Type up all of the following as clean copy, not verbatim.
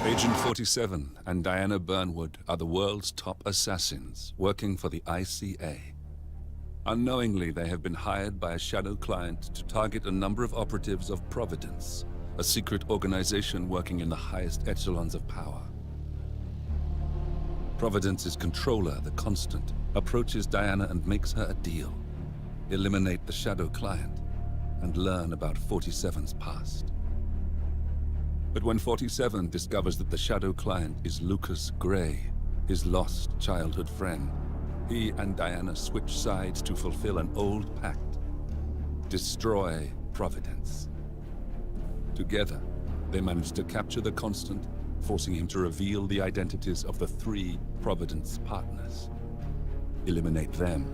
Agent 47 and Diana Burnwood are the world's top assassins working for the ICA. Unknowingly, they have been hired by a shadow client to target a number of operatives of Providence, a secret organization working in the highest echelons of power. Providence's controller, the Constant, approaches Diana and makes her a deal. Eliminate the shadow client and learn about 47's past. But when 47 discovers that the shadow client is Lucas Gray, his lost childhood friend, he and Diana switch sides to fulfill an old pact: destroy Providence. Together, they manage to capture the Constant, forcing him to reveal the identities of the 3 Providence partners. Eliminate them,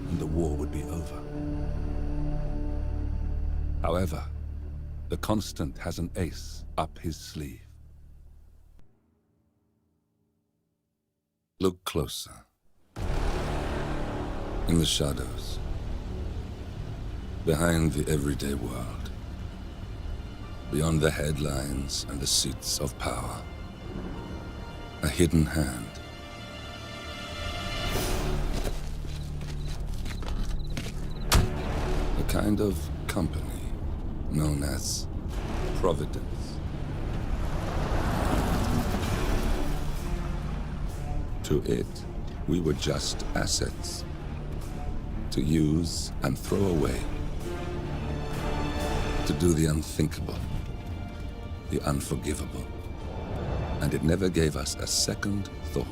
and the war would be over. However, the Constant has an ace up his sleeve. Look closer. In the shadows, behind the everyday world, beyond the headlines and the seats of power, a hidden hand. A kind of company known as Providence. To it, we were just assets, to use and throw away, to do the unthinkable, the unforgivable. And it never gave us a second thought.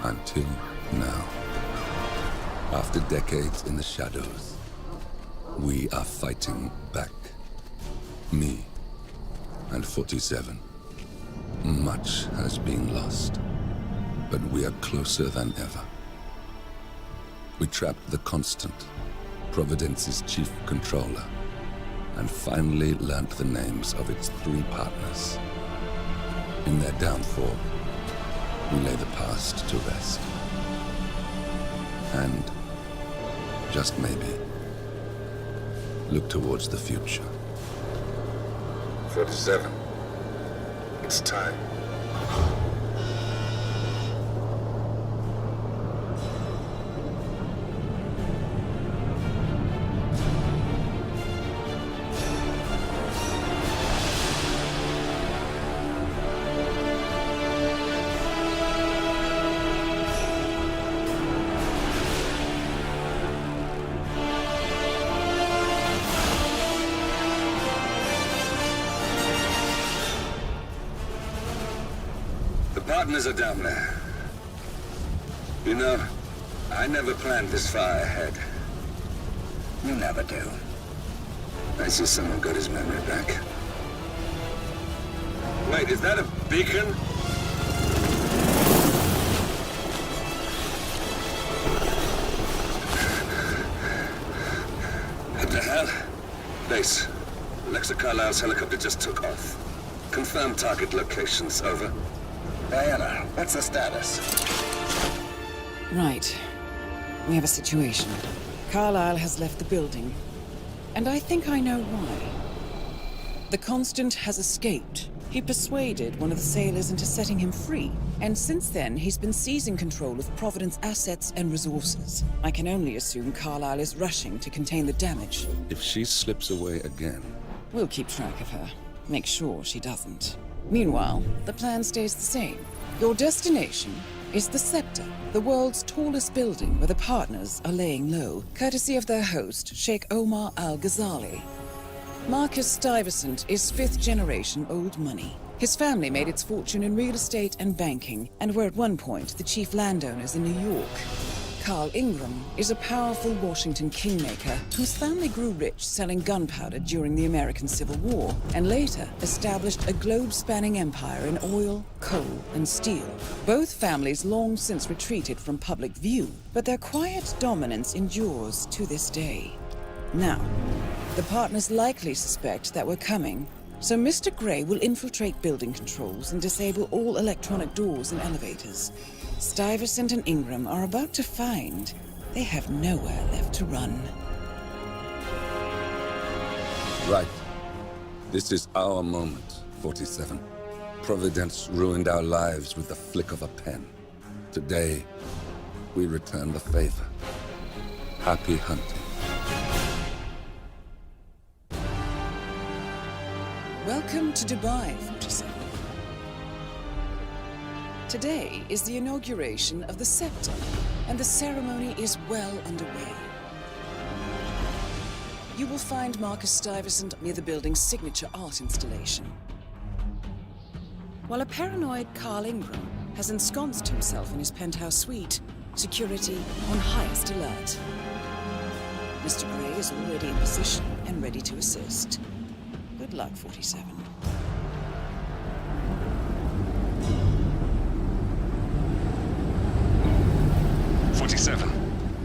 Until now. After decades in the shadows, we are fighting back. Me and 47. Much has been lost, but we are closer than ever. We trapped the Constant, Providence's chief controller, and finally learnt the names of its 3 partners. In their downfall, we lay the past to rest. And, just maybe, look towards the future. 47. It's time. Partners are down there. You know, I never planned this far ahead. You never do. I see someone got his memory back. Wait, is that a beacon? What the hell? Base. Alexa Carlisle's helicopter just took off. Confirm target locations, over. Diana, what's the status? Right. We have a situation. Carlisle has left the building. And I think I know why. The Constant has escaped. He persuaded one of the sailors into setting him free. And since then, he's been seizing control of Providence assets and resources. I can only assume Carlisle is rushing to contain the damage. If she slips away again... We'll keep track of her. Make sure she doesn't. Meanwhile, the plan stays the same. Your destination is the Scepter, the world's tallest building where the partners are laying low, courtesy of their host, Sheikh Omar Al-Ghazali. Marcus Stuyvesant is 5th-generation old money. His family made its fortune in real estate and banking, and were at one point the chief landowners in New York. Carl Ingram is a powerful Washington kingmaker whose family grew rich selling gunpowder during the American Civil War, and later established a globe-spanning empire in oil, coal, and steel. Both families long since retreated from public view, but their quiet dominance endures to this day. Now, the partners likely suspect that we're coming, so Mr. Gray will infiltrate building controls and disable all electronic doors and elevators. Stuyvesant and Ingram are about to find they have nowhere left to run. Right. This is our moment, 47. Providence ruined our lives with the flick of a pen. Today, we return the favor. Happy hunting. Welcome to Dubai, 47. Today is the inauguration of the Scepter, and the ceremony is well underway. You will find Marcus Stuyvesant near the building's signature art installation, while a paranoid Carl Ingram has ensconced himself in his penthouse suite, security on highest alert. Mr. Gray is already in position and ready to assist. Good luck, 47. 47.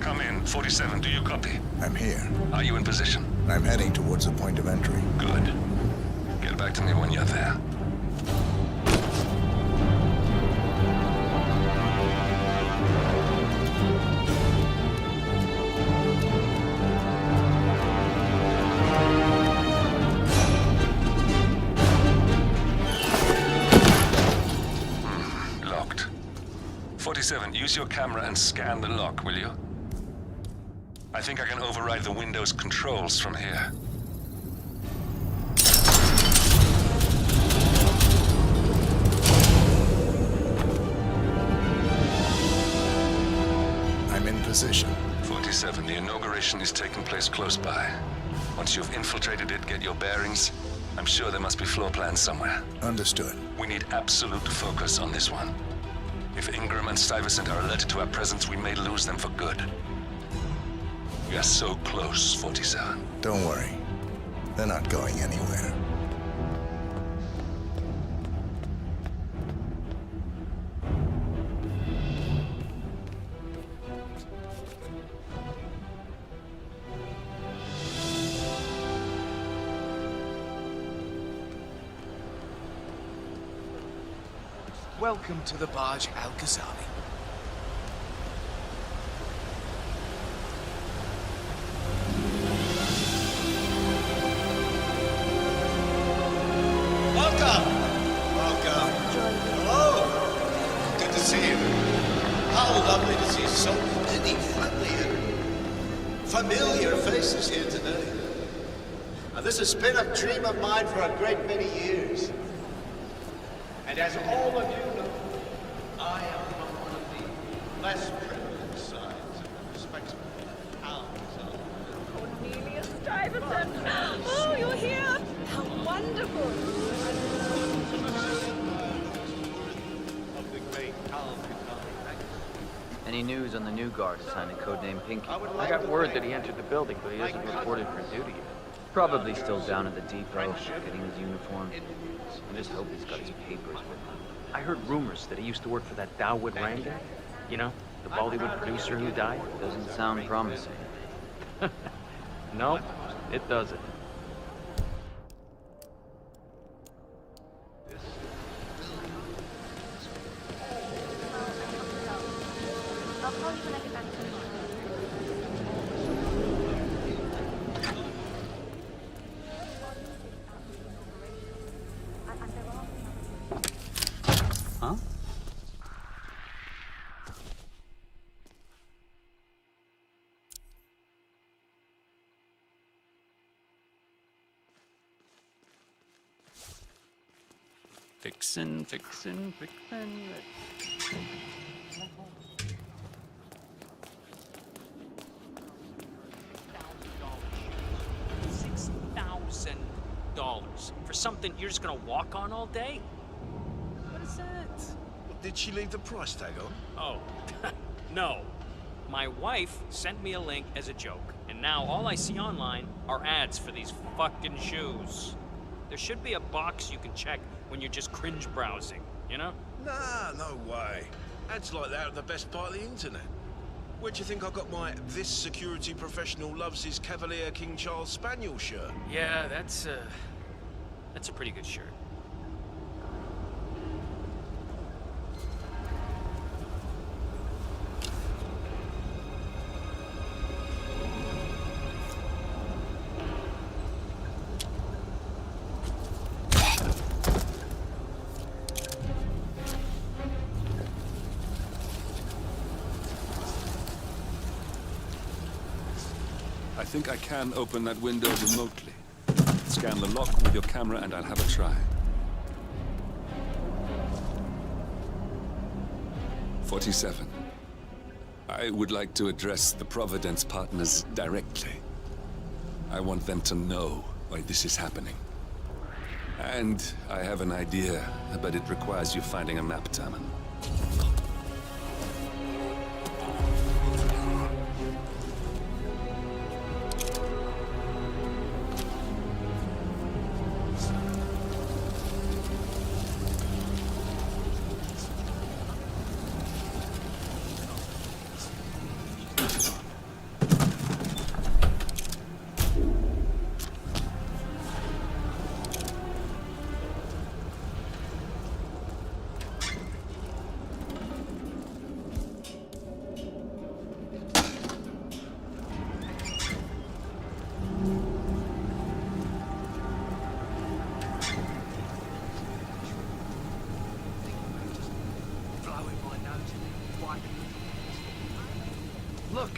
Come in. 47, do you copy? I'm here. Are you in position? I'm heading towards the point of entry. Good. Get back to me when you're there. Locked. 47, use your camera and scan the lock, will you? I think I can override the Windows controls from here. I'm in position. 47, the inauguration is taking place close by. Once you've infiltrated it, get your bearings. I'm sure there must be floor plans somewhere. Understood. We need absolute focus on this one. If Ingram and Stuyvesant are alerted to our presence, we may lose them for good. We are so close, 47. Don't worry. They're not going anywhere. Welcome to the barge Al-Ghazali. Welcome! Welcome. Hello! Good to see you. How lovely to see so many familiar faces here today. Now, this has been a dream of mine for a great many years. And as all of you know, I am from one of the less privileged sides of the respectable towns of Cornelius Stuyvesant! Oh, you're here! How wonderful! of the great Al-Ghazali. Any news on the new guard assigned to codename Pinky? I got word that he entered the building, but he hasn't reported for duty yet. Probably still down at the depot, getting his uniform. I just hope he's got his papers with him. I heard rumors that he used to work for that Dawood Ranga. You know, the Bollywood producer who died. Doesn't sound promising. Nope, it doesn't. I'll call you when I get back to the Huh? Fixin'. $6,000 for something you're just gonna walk on all day? What is that? Did she leave the price tag on? Oh, no. My wife sent me a link as a joke, and now all I see online are ads for these fucking shoes. There should be a box you can check when you're just cringe browsing, you know? Nah, no way. Ads like that are the best part of the internet. Where'd you think I got my "This security professional loves his Cavalier King Charles Spaniel" shirt? Yeah, that's a pretty good shirt. I think I can open that window remotely. Scan the lock with your camera and I'll have a try. 47. I would like to address the Providence partners directly. I want them to know why this is happening. And I have an idea, but it requires you finding a map terminal. Look,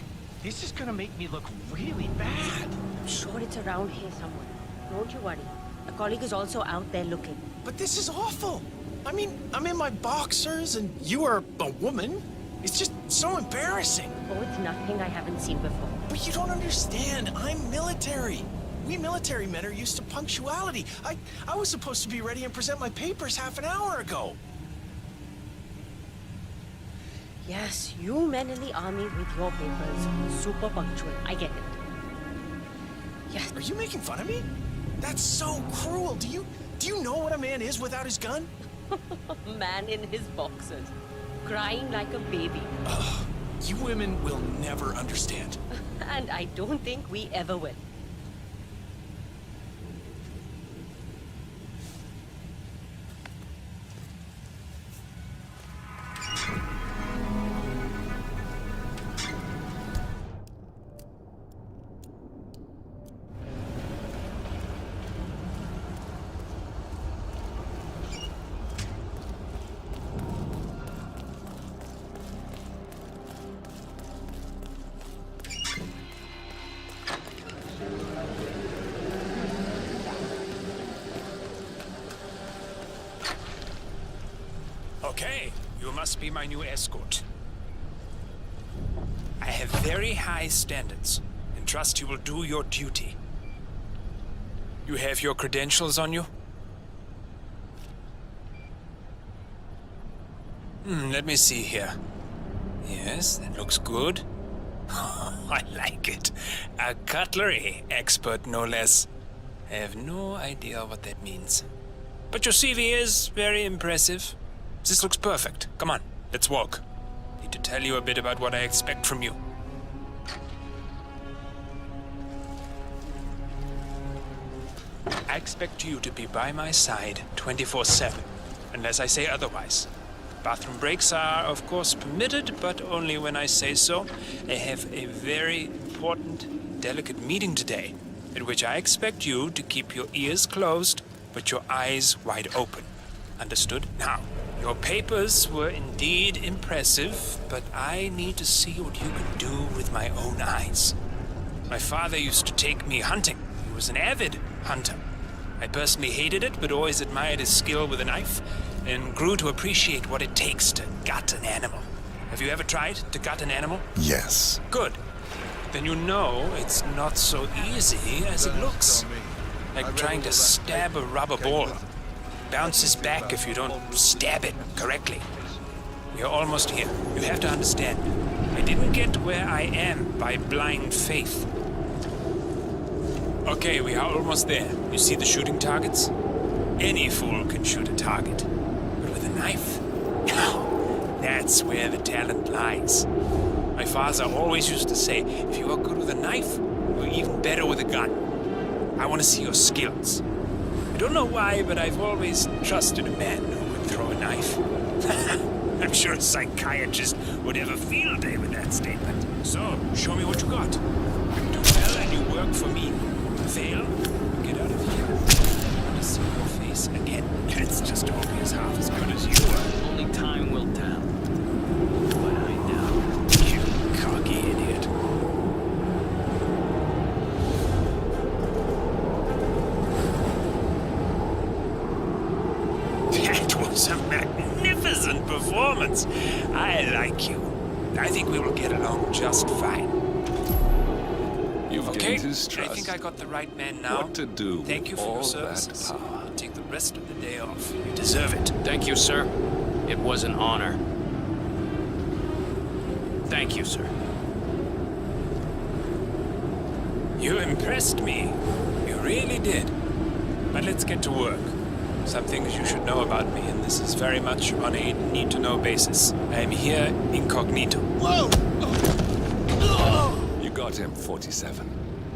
this is gonna make me look really bad. I'm sure it's around here somewhere. Don't you worry. A colleague is also out there looking. But this is awful. I mean, I'm in my boxers and you are a woman. It's just so embarrassing. Oh, it's nothing I haven't seen before. But you don't understand. I'm military. We military men are used to punctuality. I was supposed to be ready and present my papers half an hour ago. Yes, you men in the army with your papers. Super punctual. I get it. Yes. Are you making fun of me? That's so cruel. Do you know what a man is without his gun? Man in his boxers. Crying like a baby. Ugh, you women will never understand. And I don't think we ever will. Okay, you must be my new escort. I have very high standards, and trust you will do your duty. You have your credentials on you? Let me see here. Yes, that looks good. I like it. A cutlery expert, no less. I have no idea what that means. But your CV is very impressive. This looks perfect. Come on, let's walk. Need to tell you a bit about what I expect from you. I expect you to be by my side 24/7, unless I say otherwise. Bathroom breaks are, of course, permitted, but only when I say so. I have a very important, delicate meeting today, at which I expect you to keep your ears closed, but your eyes wide open. Understood? Now, your papers were indeed impressive, but I need to see what you can do with my own eyes. My father used to take me hunting. He was an avid hunter. I personally hated it, but always admired his skill with a knife, and grew to appreciate what it takes to gut an animal. Have you ever tried to gut an animal? Yes. Good. Then you know it's not so easy as it looks. Like trying to stab a rubber ball. Bounces back if you don't stab it correctly. We're almost here. You have to understand. I didn't get where I am by blind faith. Okay, we are almost there. You see the shooting targets? Any fool can shoot a target. But with a knife? Now, that's where the talent lies. My father always used to say, if you are good with a knife, you're even better with a gun. I want to see your skills. I don't know why, but I've always trusted a man who could throw a knife. I'm sure a psychiatrist would have a field day with that statement. So, show me what you got. Do well and you work for me. Fail, get out of here. I want to see your face again. That's just hope he's half as good as you are. Only time will tell. What I know. You cocky idiot. Nonsense. I like you. I think we will get along just fine. You've Okay, gained his trust. I think I got the right man now. What to do Thank you with for your all services. that power? I'll take the rest of the day off. You deserve it. Thank you, sir. It was an honor. Thank you, sir. You impressed me. You really did. But let's get to work. Some things you should know about me, and this is very much on a need-to-know basis. I am here incognito. Whoa! You got him, 47.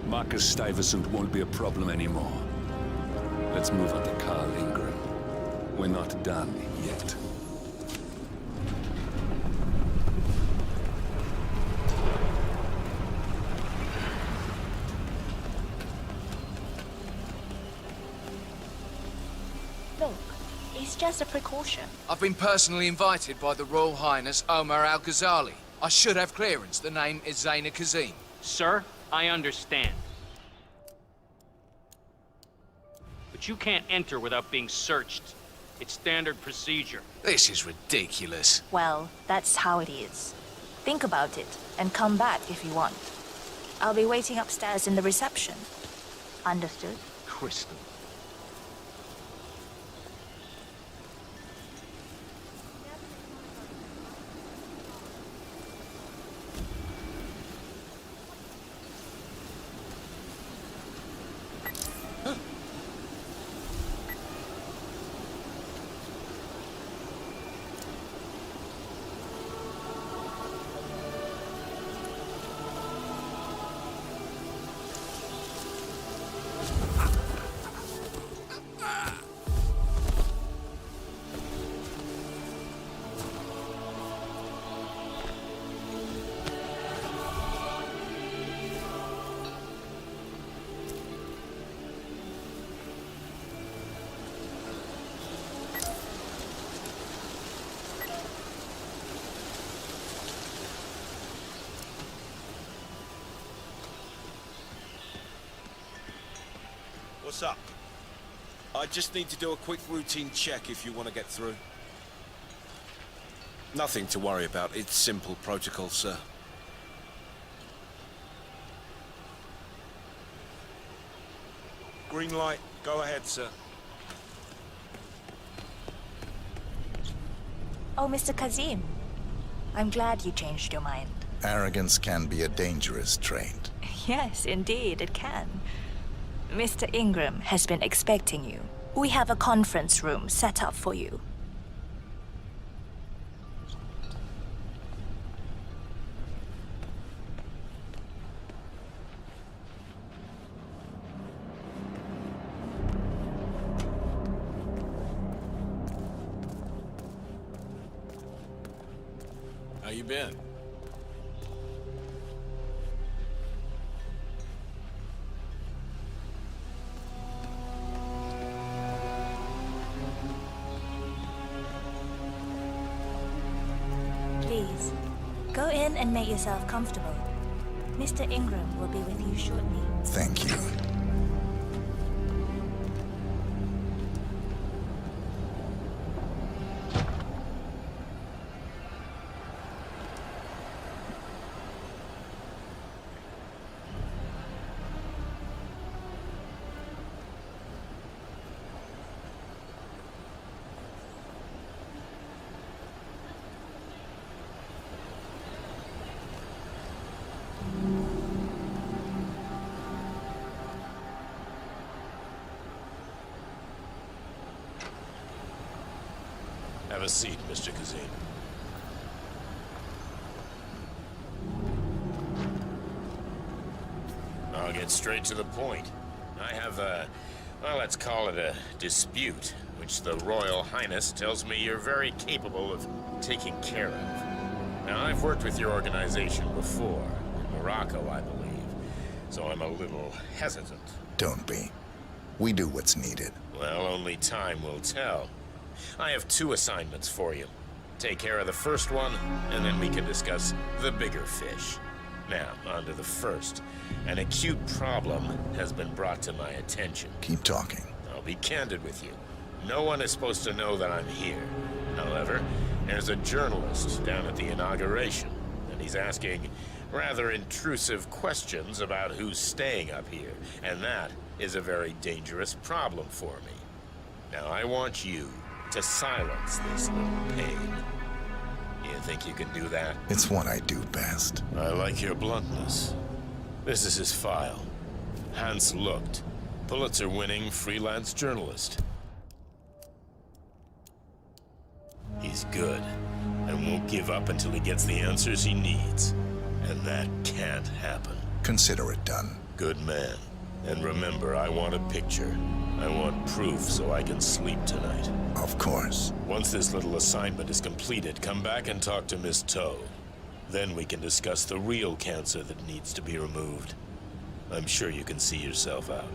Marcus Stuyvesant won't be a problem anymore. Let's move on to Carl Ingram. We're not done yet. Look, it's just a precaution. I've been personally invited by the Royal Highness Omar Al-Ghazali. I should have clearance. The name is Zaina Kazim. Sir, I understand. But you can't enter without being searched. It's standard procedure. This is ridiculous. Well, that's how it is. Think about it, and come back if you want. I'll be waiting upstairs in the reception. Understood? Crystal. What's up? I just need to do a quick routine check if you want to get through. Nothing to worry about. It's simple protocol, sir. Green light. Go ahead, sir. Oh, Mr. Kazim. I'm glad you changed your mind. Arrogance can be a dangerous trait. Yes, indeed, it can. Mr. Ingram has been expecting you. We have a conference room set up for you. How you been? Please, go in and make yourself comfortable. Mr. Ingram will be with you shortly. Thank you. Have a seat, Mr. Kazim. I'll get straight to the point. I have a, well, let's call it a dispute, which the Royal Highness tells me you're very capable of taking care of. Now, I've worked with your organization before, in Morocco, I believe, so I'm a little hesitant. Don't be. We do what's needed. Well, only time will tell. I have 2 assignments for you. Take care of the first one, and then we can discuss the bigger fish. Now, on to the first. An acute problem has been brought to my attention. Keep talking. I'll be candid with you. No one is supposed to know that I'm here. However, There's a journalist down at the inauguration, and he's asking rather intrusive questions about who's staying up here, and that is a very dangerous problem for me. Now, I want you to silence this little pain. You think you can do that? It's what I do best. I like your bluntness. This is his file. Hans Lucht, Pulitzer-winning freelance journalist. He's good, and won't give up until he gets the answers he needs. And that can't happen. Consider it done. Good man. And remember, I want a picture. I want proof so I can sleep tonight. Of course. Once this little assignment is completed, come back and talk to Miss Toe. Then we can discuss the real cancer that needs to be removed. I'm sure you can see yourself out.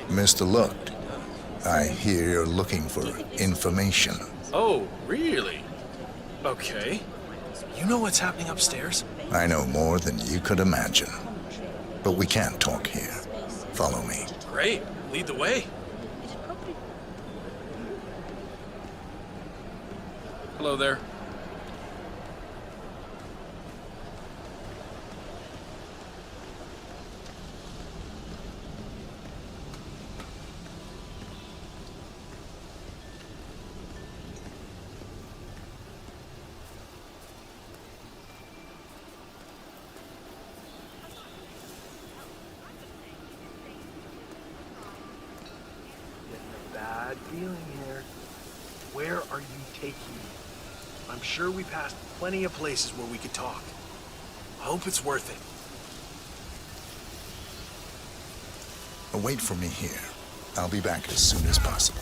Mr. Lucht, I hear you're looking for information. Oh, really? Okay. You know what's happening upstairs? I know more than you could imagine. But we can't talk here. Follow me. Great. Lead the way. Hello there. Bad feeling here. Where are you taking me? I'm sure we passed plenty of places where we could talk. I hope it's worth it. Wait for me here. I'll be back as soon as possible.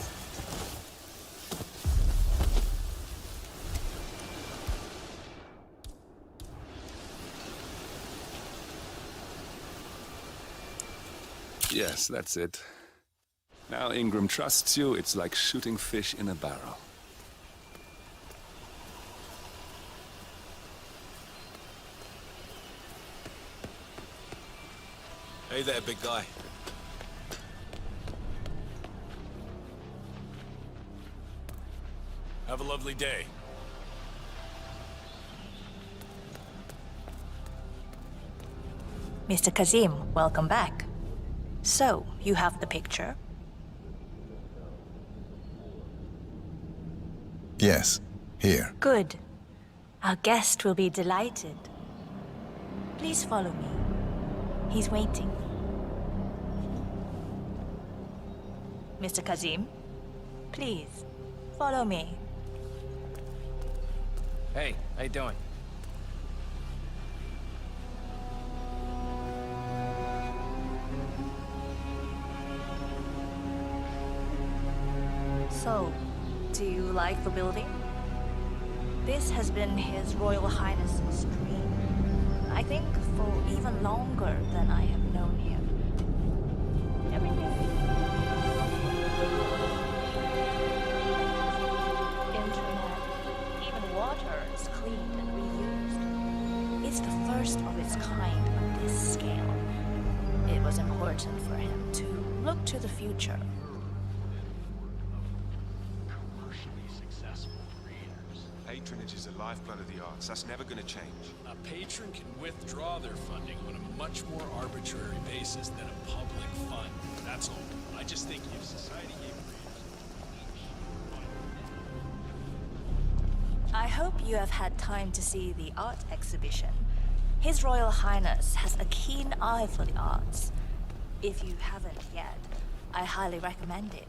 Yes, that's it. Now Ingram trusts you, it's like shooting fish in a barrel. Hey there, big guy. Have a lovely day. Mr. Kazim, welcome back. So, you have the picture? Yes, here. Good. Our guest will be delighted. Please follow me. He's waiting. Mr. Kazim, please, follow me. Hey, how you doing? So, do you like the building? This has been His Royal Highness's dream. I think for even longer than I have known him. Everything. Internet, even water is cleaned and reused. It's the first of its kind on this scale. It was important for him to look to the future. Patronage is the lifeblood of the arts. That's never going to change. A patron can withdraw their funding on a much more arbitrary basis than a public fund. That's all. I just think if society gave I hope you have had time to see the art exhibition. His Royal Highness has a keen eye for the arts. If you haven't yet, I highly recommend it.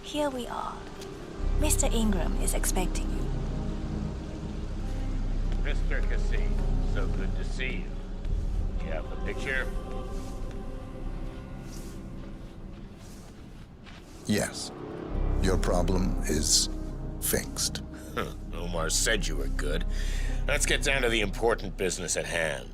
here we are. Mr. Ingram is expecting you. Mr. Cassie, so good to see you. You have the picture? Yes. Your problem is fixed. Omar said you were good. Let's get down to the important business at hand.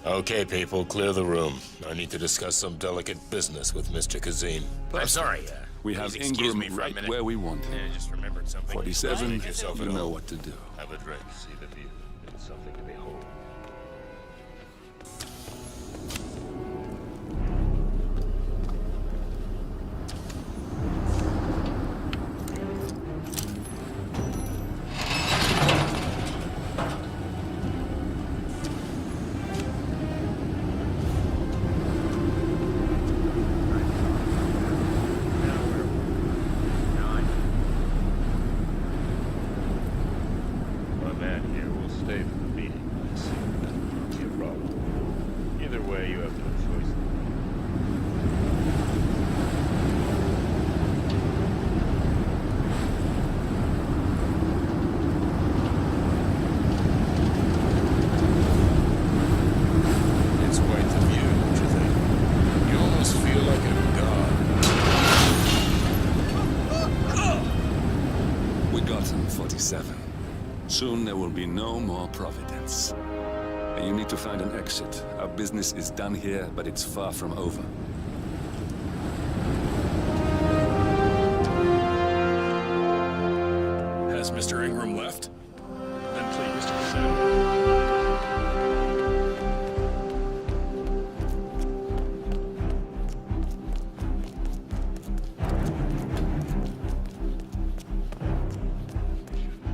Okay, people, clear the room. I need to discuss some delicate business with Mr. Kazim. I'm sorry, we have please excuse Ingram me for a right minute. where we want him. Yeah, just remembered something. 47, Make yourself you at know home. what to do. Have a drink, see the view. It's something to behold. My man here will stay for the meeting. I see. That won't be a problem. Either way, you have no choice. It's quite the view, don't you think? You almost feel like a god. We got him, 47. Soon there will be no more Providence. And you need to find an exit. Our business is done here, but it's far from over. Has Mr. Ingram left? Then please, Mr. Sam.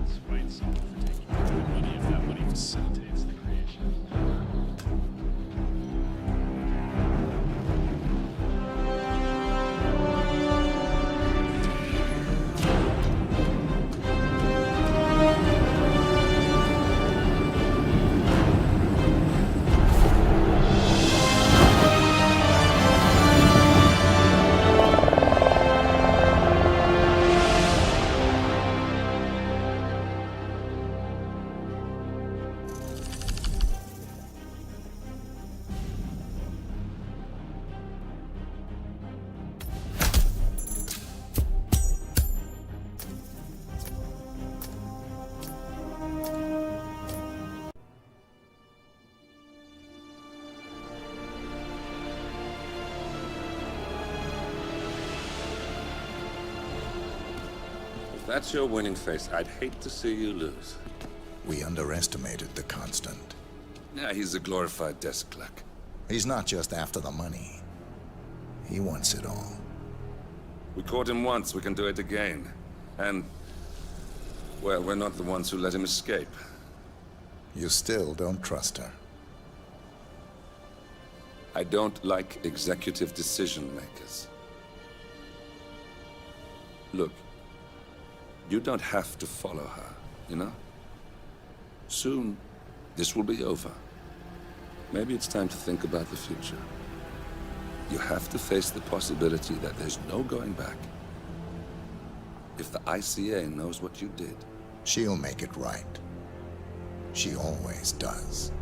Spite someone for taking good money if that money facilitates the creation. If that's your winning face, I'd hate to see you lose. We underestimated the Constant. Yeah, he's a glorified desk clerk. He's not just after the money. He wants it all. We caught him once, we can do it again. And, well, we're not the ones who let him escape. You still don't trust her. I don't like executive decision makers. Look, you don't have to follow her, you know? Soon, this will be over. Maybe it's time to think about the future. You have to face the possibility that there's no going back. If the ICA knows what you did, she'll make it right. She always does.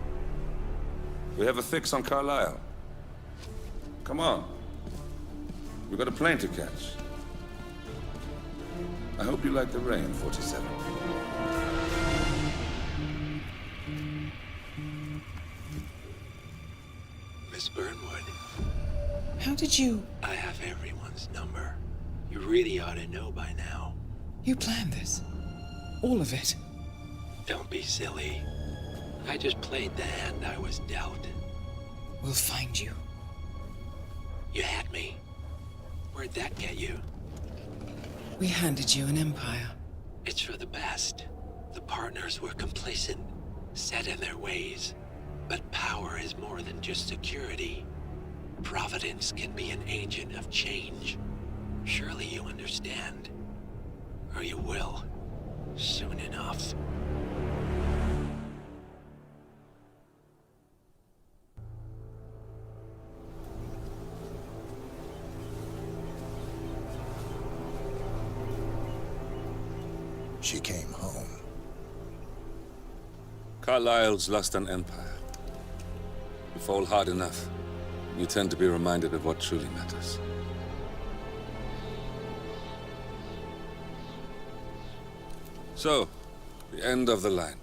we have a fix on Carlisle. Come on. We've got a plane to catch. I hope you like the rain, 47. Miss Burnwood. How did you... I have everyone's number. You really ought to know by now. You planned this? All of it? Don't be silly. I just played the hand I was dealt. We'll find you. You had me. Where'd that get you? We handed you an empire. It's for the best. The partners were complacent, set in their ways. But power is more than just security. Providence can be an agent of change. Surely you understand. Or you will. Soon enough. she came home. Carlyle's lost an empire. You fall hard enough, you tend to be reminded of what truly matters. So, the end of the line.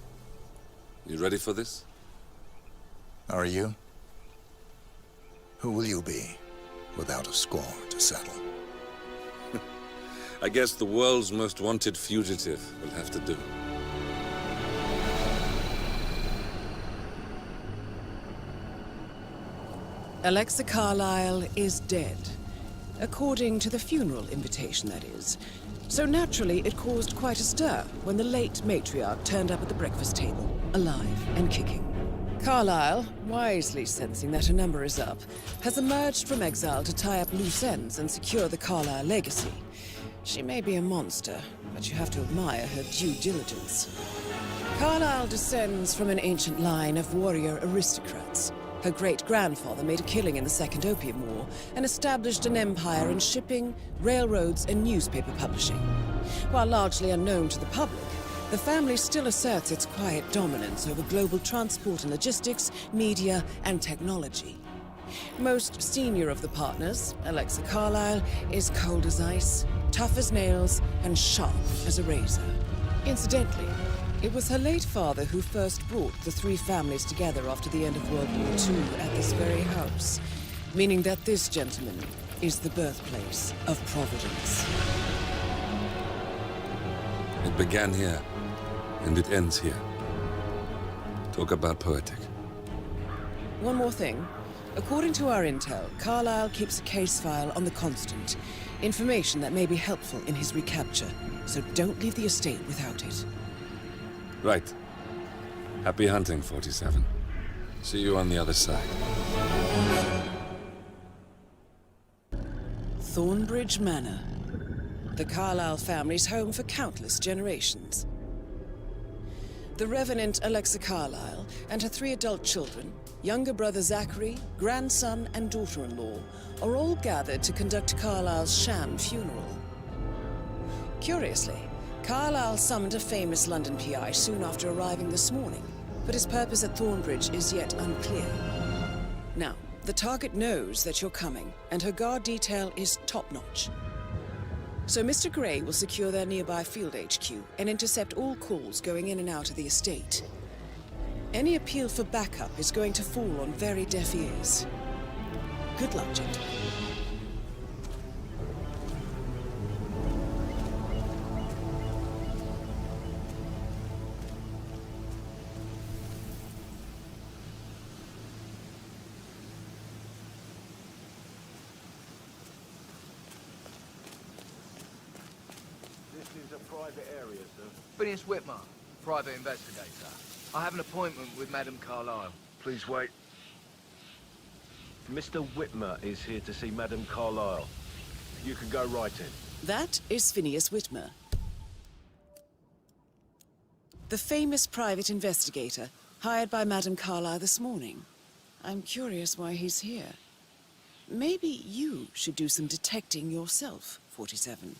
You ready for this? Are you? Who will you be, without a score to settle? I guess the world's most wanted fugitive will have to do. Alexa Carlyle is dead. According to the funeral invitation, that is. So naturally, it caused quite a stir when the late matriarch turned up at the breakfast table, alive and kicking. Carlyle, wisely sensing that her number is up, has emerged from exile to tie up loose ends and secure the Carlyle legacy. She may be a monster, but you have to admire her due diligence. Carlyle descends from an ancient line of warrior aristocrats. Her great-grandfather made a killing in the Second Opium War and established an empire in shipping, railroads, and newspaper publishing. While largely unknown to the public, the family still asserts its quiet dominance over global transport and logistics, media, and technology. Most senior of the partners, Alexa Carlyle, is cold as ice, tough as nails, and sharp as a razor. Incidentally, it was her late father who first brought the three families together after the end of World War II at this very house, meaning that this gentleman is the birthplace of Providence. It began here, and it ends here. Talk about poetic. One more thing. According to our intel, Carlyle keeps a case file on the Constant. Information that may be helpful in his recapture, so don't leave the estate without it. Right. Happy hunting, 47. See you on the other side. Thornbridge Manor. The Carlyle family's home for countless generations. The Revenant Alexa Carlyle and her 3 adult children, younger brother Zachary, grandson, and daughter-in-law, are all gathered to conduct Carlyle's sham funeral. Curiously, Carlyle summoned a famous London PI soon after arriving this morning, but his purpose at Thornbridge is yet unclear. Now, the target knows that you're coming, and her guard detail is top-notch. So Mr. Gray will secure their nearby field HQ and intercept all calls going in and out of the estate. Any appeal for backup is going to fall on very deaf ears. Good luck, gentlemen. This is a private area, sir. Phineas Whitmer, private investigator. I have an appointment with Madame Carlyle. Please wait. Mr. Whitmer is here to see Madame Carlyle. You can go right in. That is Phineas Whitmer, the famous private investigator hired by Madame Carlyle this morning. I'm curious why he's here. Maybe you should do some detecting yourself, 47.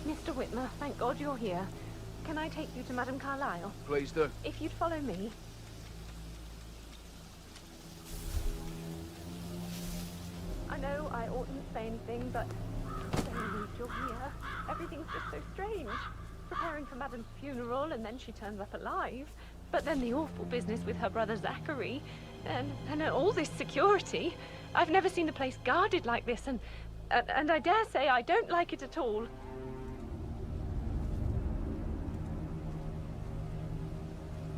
Mr. Whitmer, thank God you're here. Can I take you to Madame Carlyle? Please do. If you'd follow me. I know I oughtn't say anything, but I'm so relieved you're here. Everything's just so strange. Preparing for Madame's funeral, and then she turns up alive. But then the awful business with her brother Zachary, and all this security. I've never seen the place guarded like this, and And I dare say I don't like it at all.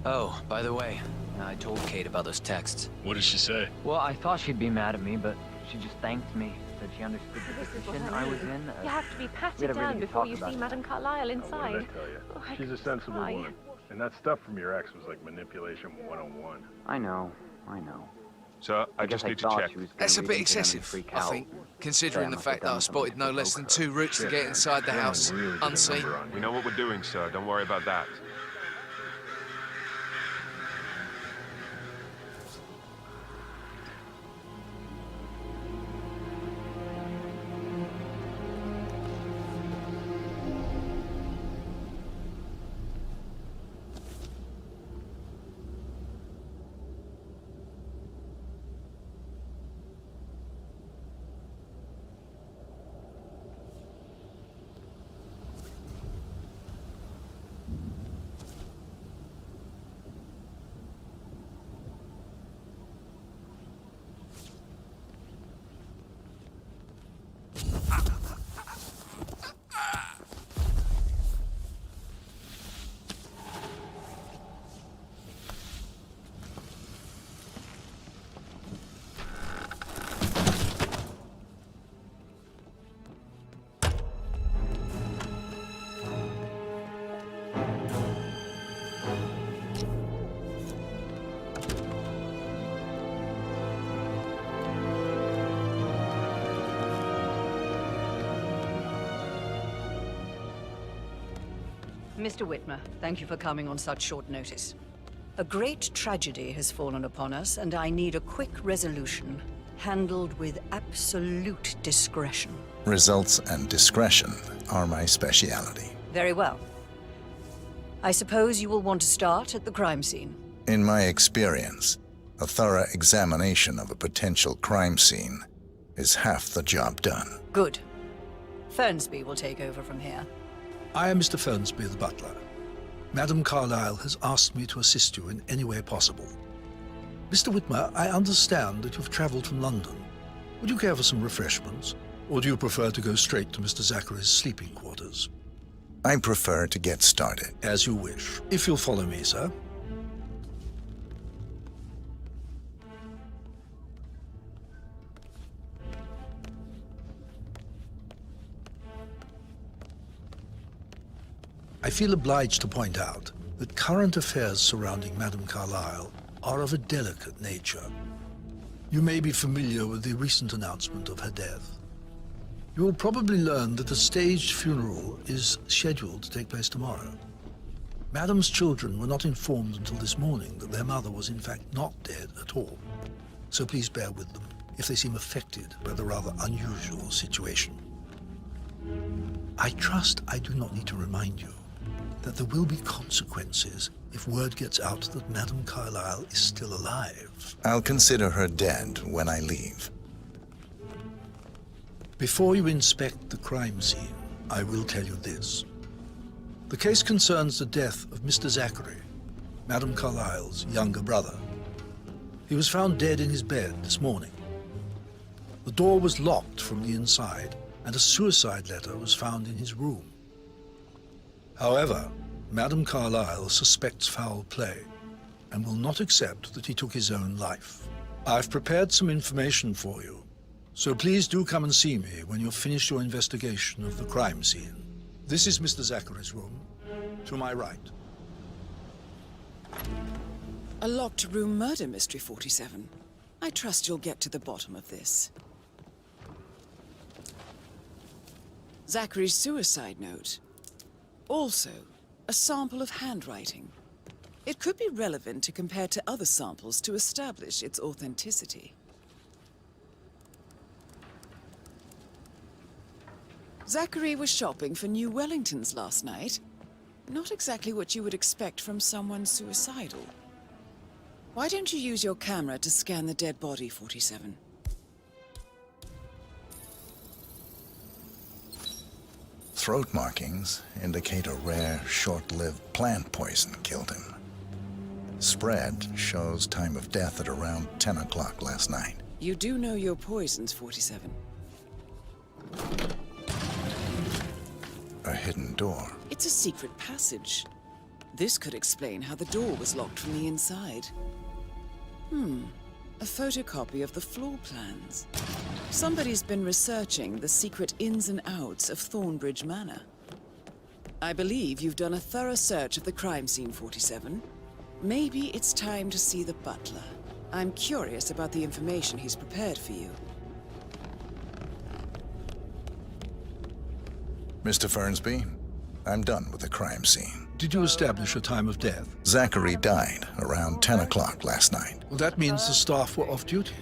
Oh, by the way, I told Kate about those texts. What did she say? Well, I thought she'd be mad at me, but she just thanked me. Said she understood the This is what position I I was mean. in. You have to be we patted had a really down good before talk you about see it. Madame Carlyle What did I inside. tell you? Oh, I She's a could sensible cry. woman. And that stuff from your ex was like manipulation 101. I know. Sir, I guess just I need to thought check. she was gonna That's a read bit into them and excessive, freak I out. think, considering Say I the must fact have that I done spotted something no to less than provoke her. 2 routes to get inside the house, Really did a unseen. number on you. We know what we're doing, sir. Don't worry about that. Mr. Whitmer, thank you for coming on such short notice. A great tragedy has fallen upon us, and I need a quick resolution, handled with absolute discretion. Results and discretion are my speciality. Very well. I suppose you will want to start at the crime scene. In my experience, a thorough examination of a potential crime scene is half the job done. Good. Fernsby will take over from here. I am Mr. Fernsby, the butler. Madame Carlyle has asked me to assist you in any way possible. Mr. Whitmer, I understand that you've traveled from London. Would you care for some refreshments? Or do you prefer to go straight to Mr. Zachary's sleeping quarters? I prefer to get started. As you wish. If you'll follow me, sir. I feel obliged to point out that current affairs surrounding Madame Carlyle are of a delicate nature. You may be familiar with the recent announcement of her death. You will probably learn that a staged funeral is scheduled to take place tomorrow. Madame's children were not informed until this morning that their mother was in fact not dead at all. So please bear with them if they seem affected by the rather unusual situation. I trust I do not need to remind you that there will be consequences if word gets out that Madame Carlyle is still alive. I'll consider her dead when I leave. Before you inspect the crime scene, I will tell you this. The case concerns the death of Mr. Zachary, Madame Carlyle's younger brother. He was found dead in his bed this morning. The door was locked from the inside, and a suicide letter was found in his room. However, Madame Carlyle suspects foul play and will not accept that he took his own life. I've prepared some information for you, so please do come and see me when you've finished your investigation of the crime scene. This is Mr. Zachary's room, to my right. A locked room murder mystery, 47. I trust you'll get to the bottom of this. Zachary's suicide note. Also, a sample of handwriting. It could be relevant to compare to other samples to establish its authenticity. Zachary was shopping for New Wellingtons last night. Not exactly what you would expect from someone suicidal. Why don't you use your camera to scan the dead body, 47? Throat markings indicate a rare, short-lived plant poison killed him. Spread shows time of death at around 10 o'clock last night. You do know your poisons, 47. A hidden door. It's a secret passage. This could explain how the door was locked from the inside. A photocopy of the floor plans. Somebody's been researching the secret ins and outs of Thornbridge Manor. I believe you've done a thorough search of the crime scene, 47. Maybe it's time to see the butler. I'm curious about the information he's prepared for you. Mr. Fernsby, I'm done with the crime scene. Did you establish a time of death? Zachary died around 10 o'clock last night. Well, that means the staff were off duty.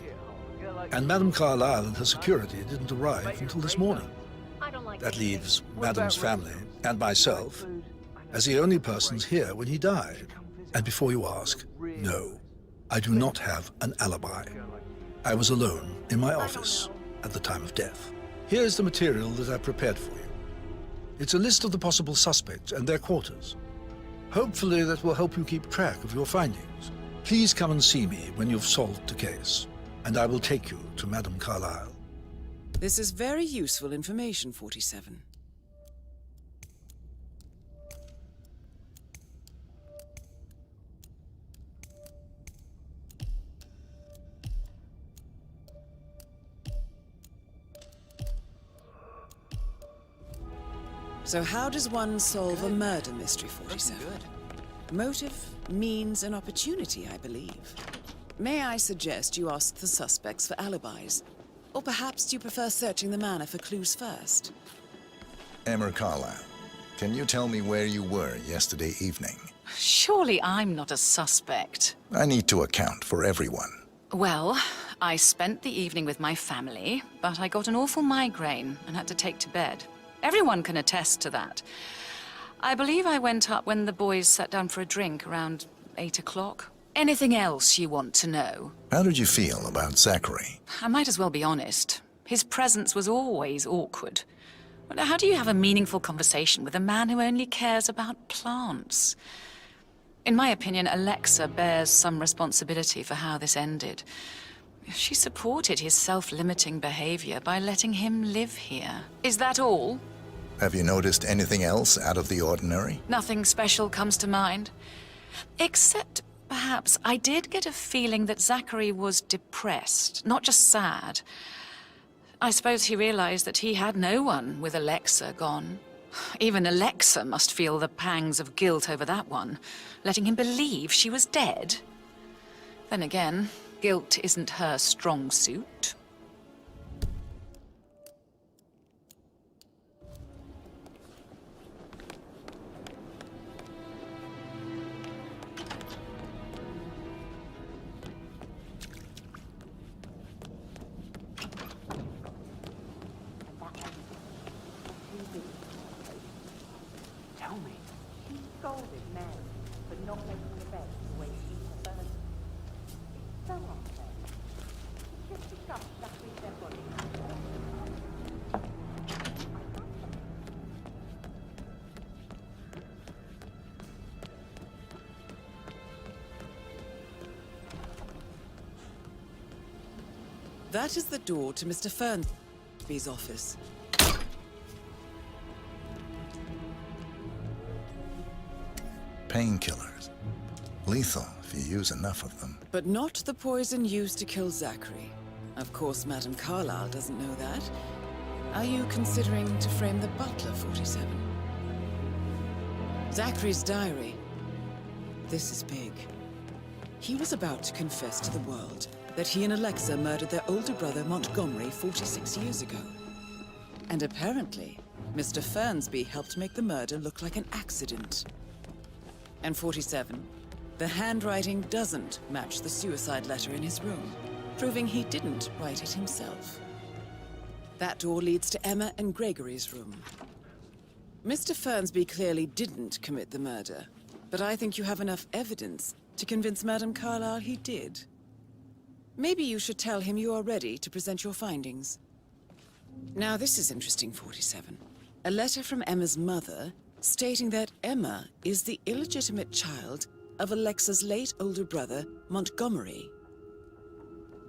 And Madame Carlyle and her security didn't arrive until this morning. That leaves Madame's family and myself as the only persons here when he died. And before you ask, no, I do not have an alibi. I was alone in my office at the time of death. Here's the material that I prepared for you. It's a list of the possible suspects and their quarters. Hopefully that will help you keep track of your findings. Please come and see me when you've solved the case, and I will take you to Madame Carlyle. This is very useful information, 47. So how does one solve a murder mystery, 47? Motive, means, and opportunity, I believe. May I suggest you ask the suspects for alibis? Or perhaps do you prefer searching the manor for clues first? Emma Carlyle, can you tell me where you were yesterday evening? Surely I'm not a suspect. I need to account for everyone. Well, I spent the evening with my family, but I got an awful migraine and had to take to bed. Everyone can attest to that. I believe I went up when the boys sat down for a drink around 8 o'clock. Anything else you want to know? How did you feel about Zachary? I might as well be honest. His presence was always awkward. Well, how do you have a meaningful conversation with a man who only cares about plants? In my opinion, Alexa bears some responsibility for how this ended. She supported his self-limiting behavior by letting him live here. Is that all? Have you noticed anything else out of the ordinary? Nothing special comes to mind. Except, perhaps, I did get a feeling that Zachary was depressed, not just sad. I suppose he realized that he had no one with Alexa gone. Even Alexa must feel the pangs of guilt over that one, letting him believe she was dead. Then again, guilt isn't her strong suit. Tell me. He scolded Mary for not making the bed the way she preferred. It's so unfair. Just discuss that with their body. That is the door to Mr. Fernsby's office. Painkillers. Lethal if you use enough of them. But not the poison used to kill Zachary. Of course, Madame Carlyle doesn't know that. Are you considering to frame the butler, 47? Zachary's diary. This is big. He was about to confess to the world that he and Alexa murdered their older brother Montgomery 46 years ago. And apparently, Mr. Fernsby helped make the murder look like an accident. And 47, the handwriting doesn't match the suicide letter in his room, proving he didn't write it himself. That door leads to Emma and Gregory's room. Mr. Fernsby clearly didn't commit the murder, but I think you have enough evidence to convince Madame Carlyle he did. Maybe you should tell him you are ready to present your findings. Now this is interesting, 47. A letter from Emma's mother stating that Emma is the illegitimate child of Alexa's late older brother, Montgomery.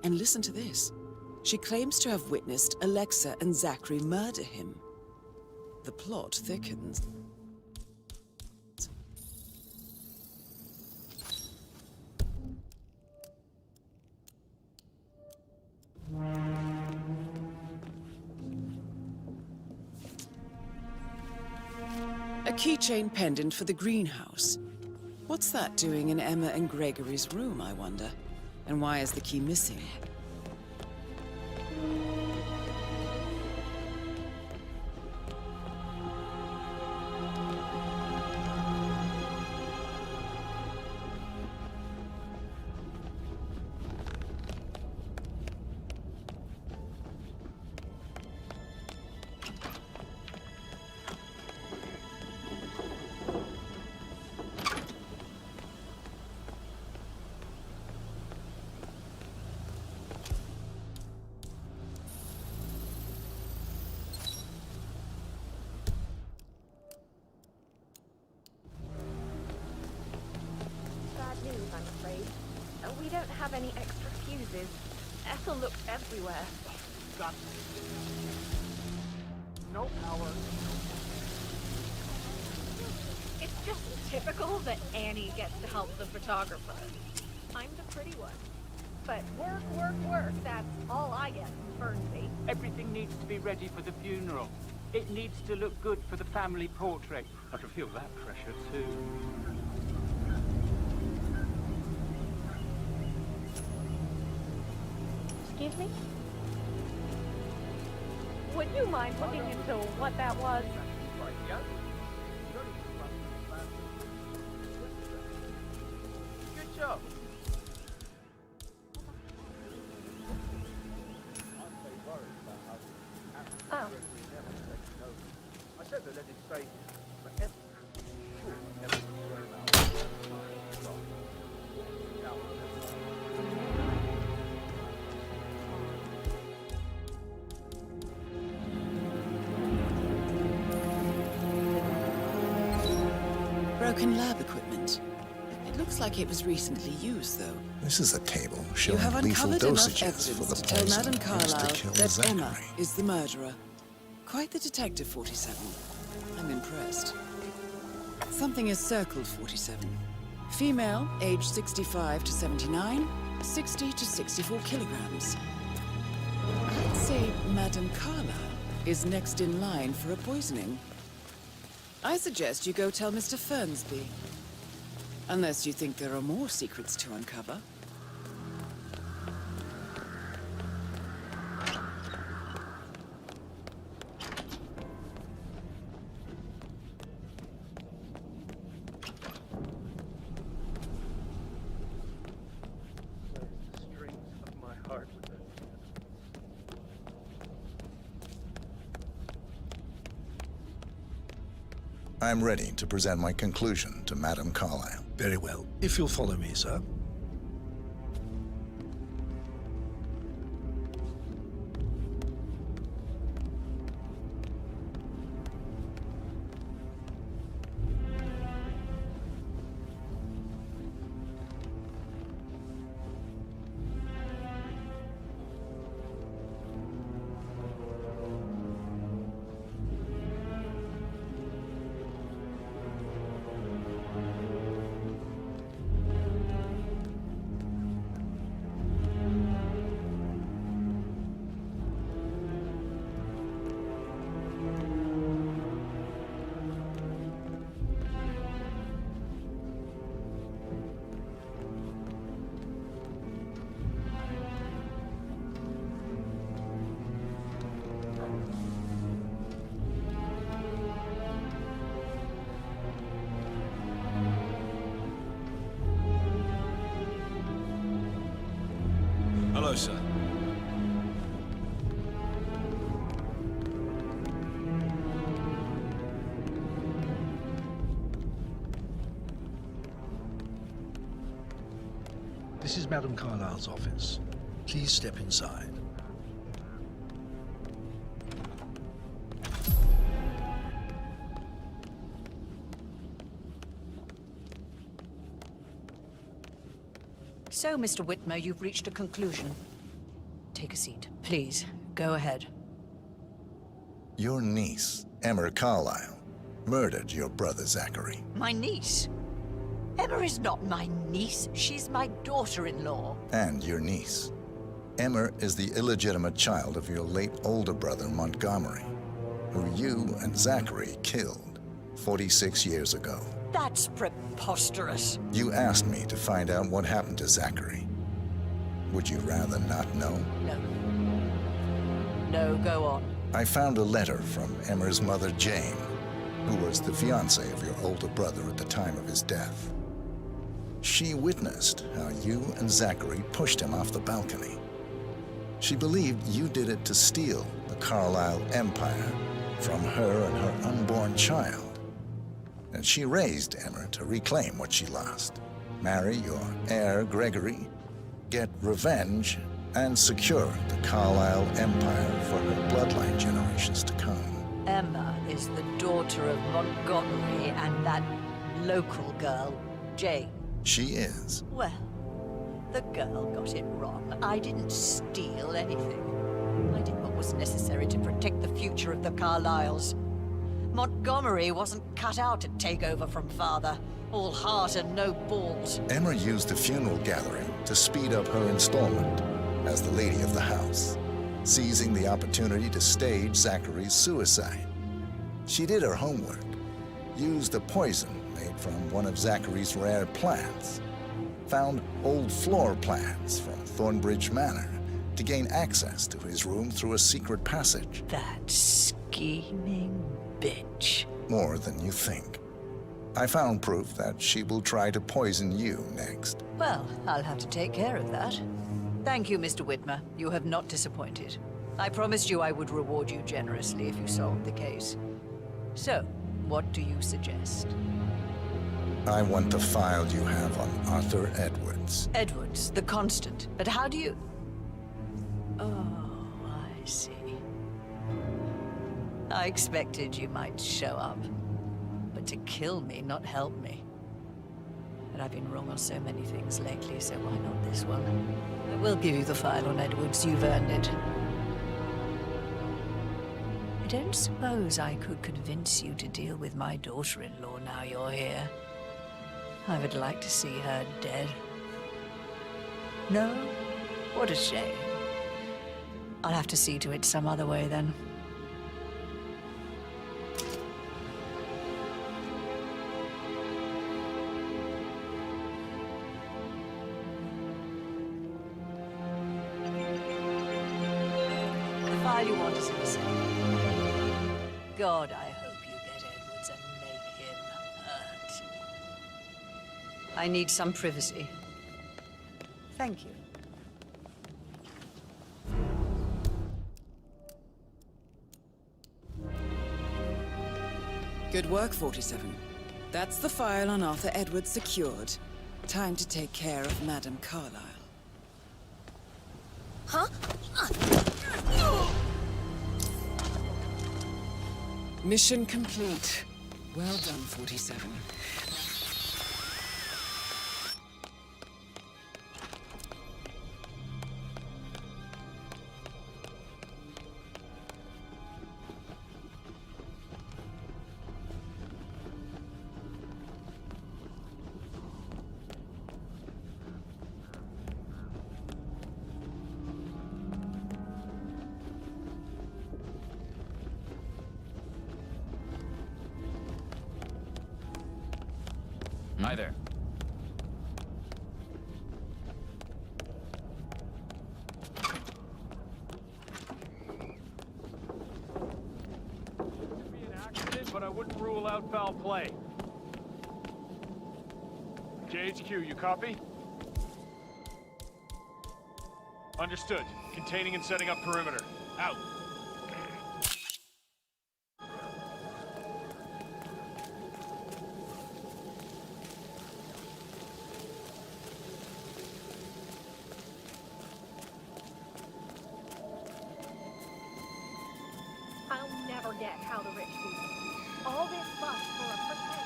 And listen to this. She claims to have witnessed Alexa and Zachary murder him. The plot thickens. A keychain pendant for the greenhouse. What's that doing in Emma and Gregory's room, I wonder? And why is the key missing? Bad news, I'm afraid. We don't have any extra fuses. Ethel looked everywhere. Got no power. It's just typical that Annie gets to help the photographer. I'm the pretty one. But work, work, work, that's all I get from Fernsby. Everything needs to be ready for the funeral. It needs to look good for the family portrait. I can feel that pressure too. Excuse me? Would you mind looking into what that was? Good job. Oh. I said to let it stay. Broken lab equipment. It looks like it was recently used, though. This is a table You showing have lethal uncovered enough dosages for evidence the to tell poison Madame used to Carlyle kill that Zachary. Emma is the murderer. Quite the detective, 47. I'm impressed. Something is circled, 47. Female, age 65 to 79, 60 to 64 kilograms. I'd say Madame Carlyle is next in line for a poisoning. I suggest you go tell Mr. Fernsby. Unless you think there are more secrets to uncover. I'm ready to present my conclusion to Madame Carlyle. Very well. If you'll follow me, sir. Hello, sir. This is Madame Carlyle's office. Please step inside. So, Mr. Whitmer, you've reached a conclusion. take a seat. Please, go ahead. Your niece, Emma Carlyle, murdered your brother Zachary. My niece? Emma is not my niece. She's my daughter-in-law. And your niece. Emma is the illegitimate child of your late older brother Montgomery, who you and Zachary killed 46 years ago. That's preposterous. You asked me to find out what happened to Zachary. Would you rather not know? No. No, go on. I found a letter from Emma's mother, Jane, who was the fiancée of your older brother at the time of his death. She witnessed how you and Zachary pushed him off the balcony. She believed you did it to steal the Carlyle empire from her and her unborn child. And she raised Emma to reclaim what she lost, marry your heir, Gregory, get revenge, and secure the Carlyle empire for her bloodline generations to come. Emma is the daughter of Montgomery and that local girl, Jane. She is. Well, the girl got it wrong. I didn't steal anything. I did what was necessary to protect the future of the Carlyles. Montgomery wasn't cut out to take over from father. All heart and no balls. Emma used the funeral gathering to speed up her installment as the lady of the house, seizing the opportunity to stage Zachary's suicide. She did her homework, used a poison made from one of Zachary's rare plants, found old floor plans from Thornbridge Manor to gain access to his room through a secret passage. That scheming bitch. More than you think. I found proof that she will try to poison you next. Well, I'll have to take care of that. Thank you, Mr. Whitmer. You have not disappointed. I promised you I would reward you generously if you solved the case. So, what do you suggest? I want the file you have on Arthur Edwards. Edwards, the Constant. But how do you... Oh, I see. I expected you might show up. But to kill me, not help me. But I've been wrong on so many things lately, so why not this one? I will give you the file on Edwards. You've earned it. I don't suppose I could convince you to deal with my daughter-in-law now you're here. I would like to see her dead. No? What a shame. I'll have to see to it some other way then. The file you want is in the safe. God, I hope you get Edwards and make him hurt. I need some privacy. Thank you. Good work, 47. That's the file on Arthur Edwards secured. Time to take care of Madame Carlyle. Huh? Mission complete. Well done, 47. Hi there. Could be an accident, but I wouldn't rule out foul play. JHQ, you copy? Understood. Containing and setting up perimeter. Out. I'll never get how the rich do it. All this fuss for a pretend.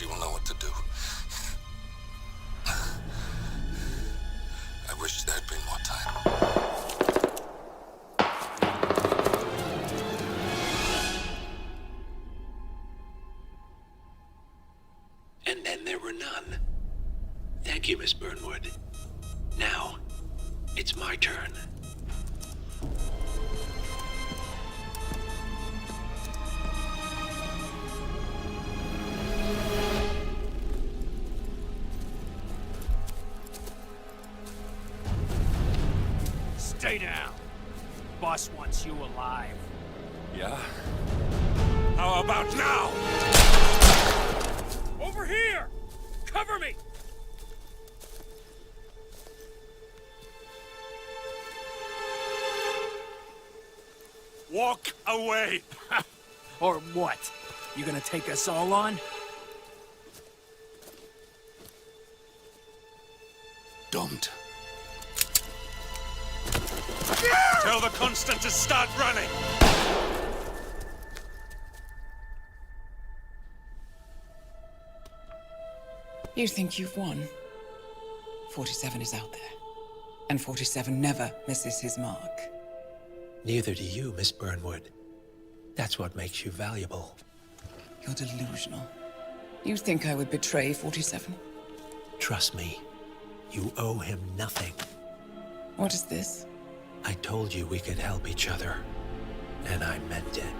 she will know what to do. I wish there had been more time. And then there were none. Thank you, Miss Burnwood. Now, it's my turn. Stay down. Boss wants you alive. Yeah? How about now? Over here! Cover me! Walk away! Or what? You gonna take us all on? Don't. Tell the Constant to start running! You think you've won? 47 is out there. And 47 never misses his mark. Neither do you, Miss Burnwood. That's what makes you valuable. You're delusional. You think I would betray 47? Trust me, you owe him nothing. What is this? I told you we could help each other, and I meant it.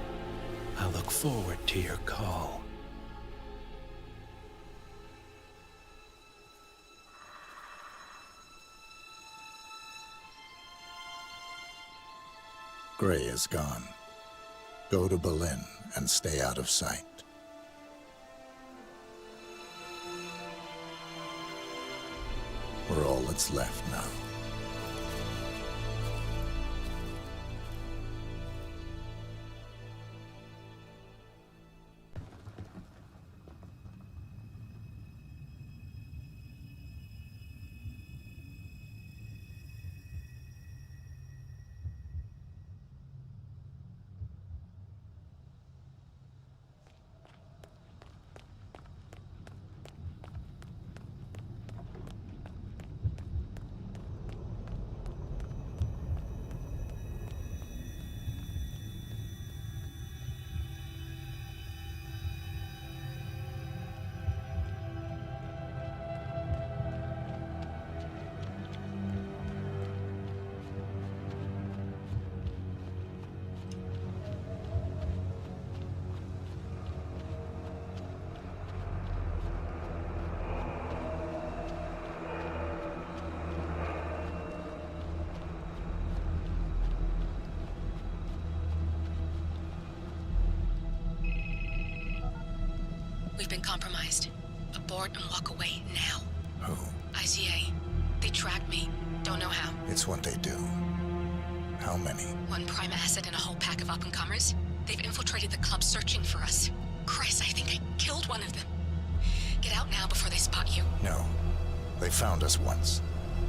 I look forward to your call. Gray is gone. Go to Berlin and stay out of sight. We're all that's left now. We've been compromised. Abort and walk away now. Who? ICA. They tracked me. Don't know how. It's what they do. How many? One prime asset and a whole pack of up-and-comers. They've infiltrated the club searching for us. Christ, I think I killed one of them. Get out now before they spot you. No. They found us once.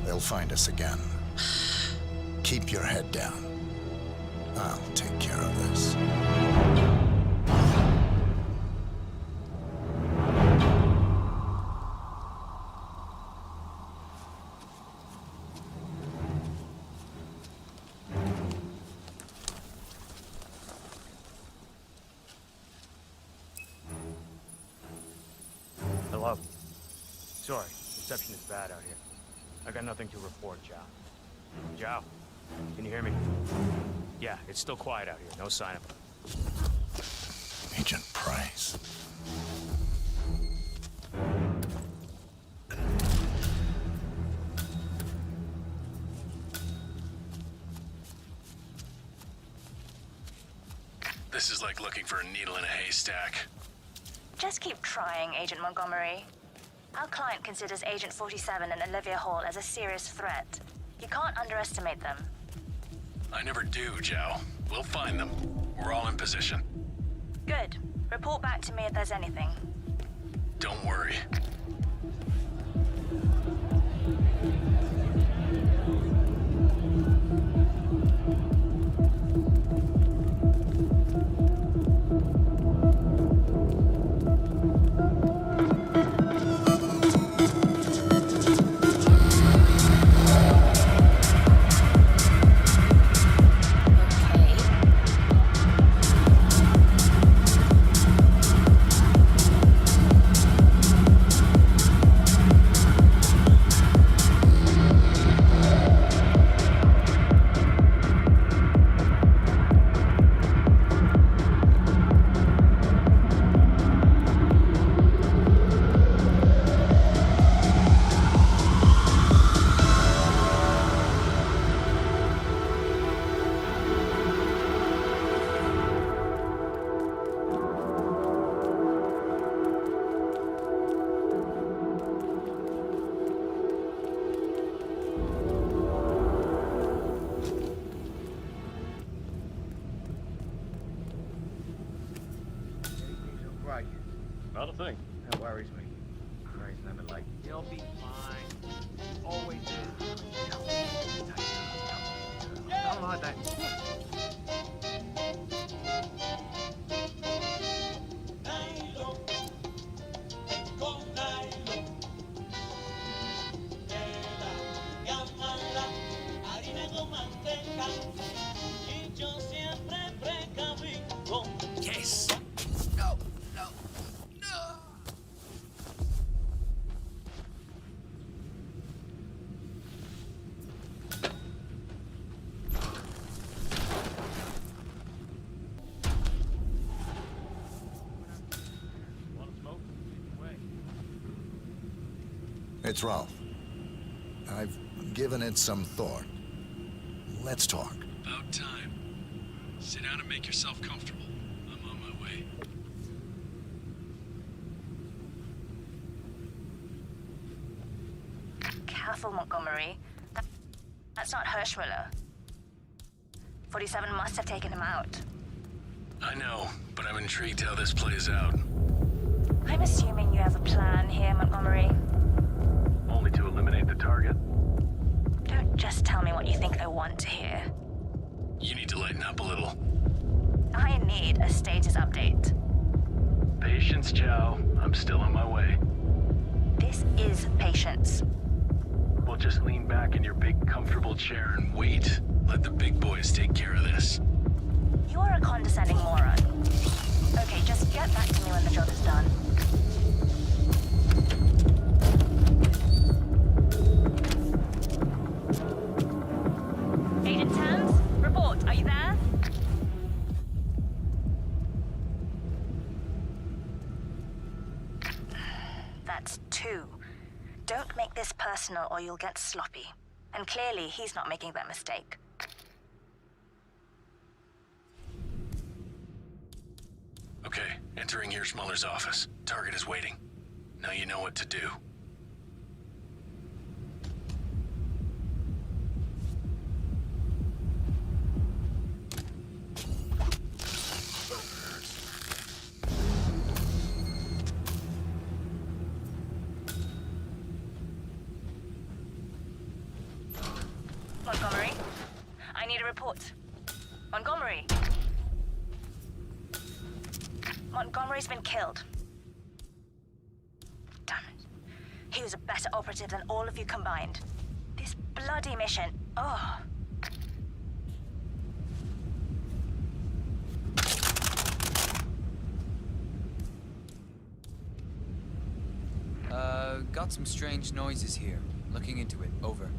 They'll find us again. Keep your head down. I'll take care of this. Hello? Sorry, reception is bad out here. I got nothing to report, Zhao. Zhao, can you hear me? Yeah, it's still quiet out here. No sign of him. Agent Price. This is like looking for a needle in a haystack. Just keep trying, Agent Montgomery. Our client considers Agent 47 and Olivia Hall as a serious threat. You can't underestimate them. I never do, Zhao. We'll find them. We're all in position. Good. Report back to me if there's anything. Don't worry. Not a thing. That worries me. Mary's never like, you'll be fine. Always is. Don't like that. Yes! No! No! No! It's Ralph. I've given it some thought. Let's talk. About time. Sit down and make yourself comfortable. I'm on my way. Careful, Montgomery. That's not Hirschmuller. 47 must have taken him out. I know, but I'm intrigued how this plays out. I'm assuming you have a plan here, Montgomery. Only to eliminate the target? Don't just tell me what you think I want to hear. You need to lighten up a little. I need a status update. Patience, Chow. I'm still on my way. This is patience. Well, just lean back in your big, comfortable chair and wait. Let the big boys take care of this. You are a condescending moron. Okay, just get back to me when the job is done. Agent Thames, report. Are you there? That's 2. Don't make this personal or you'll get sloppy. And clearly, he's not making that mistake. Okay, entering Hirschmuller's office. Target is waiting. Now you know what to do. Montgomery, I need a report. Montgomery. Montgomery's been killed. Damn it. He was a better operative than all of you combined. This bloody mission. Oh. Got some strange noises here. Looking into it. Over.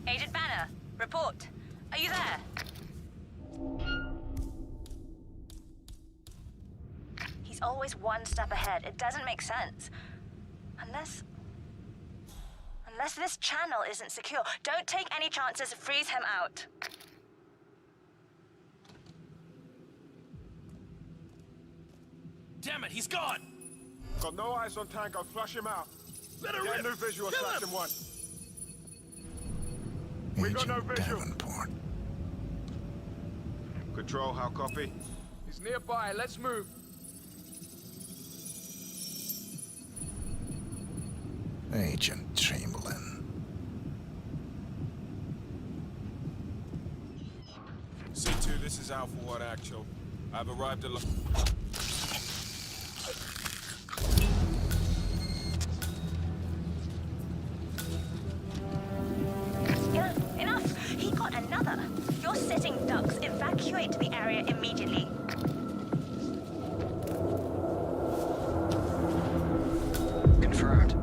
Agent Banner, report. Are you there? He's always one step ahead. It doesn't make sense. Unless this channel isn't secure. Don't take any chances. Freeze him out. Damn it, he's gone! Got no eyes on Tango. Flush him out. Let her Get rip! a new visual, Kill Section him! 1. We got no visual. Davenport. Control, how copy? He's nearby. Let's move. Agent Chamberlain. C2, this is Alpha 1 Actual. I've arrived at... Enough! He got another. You're sitting ducks. Evacuate the area immediately. Confirmed.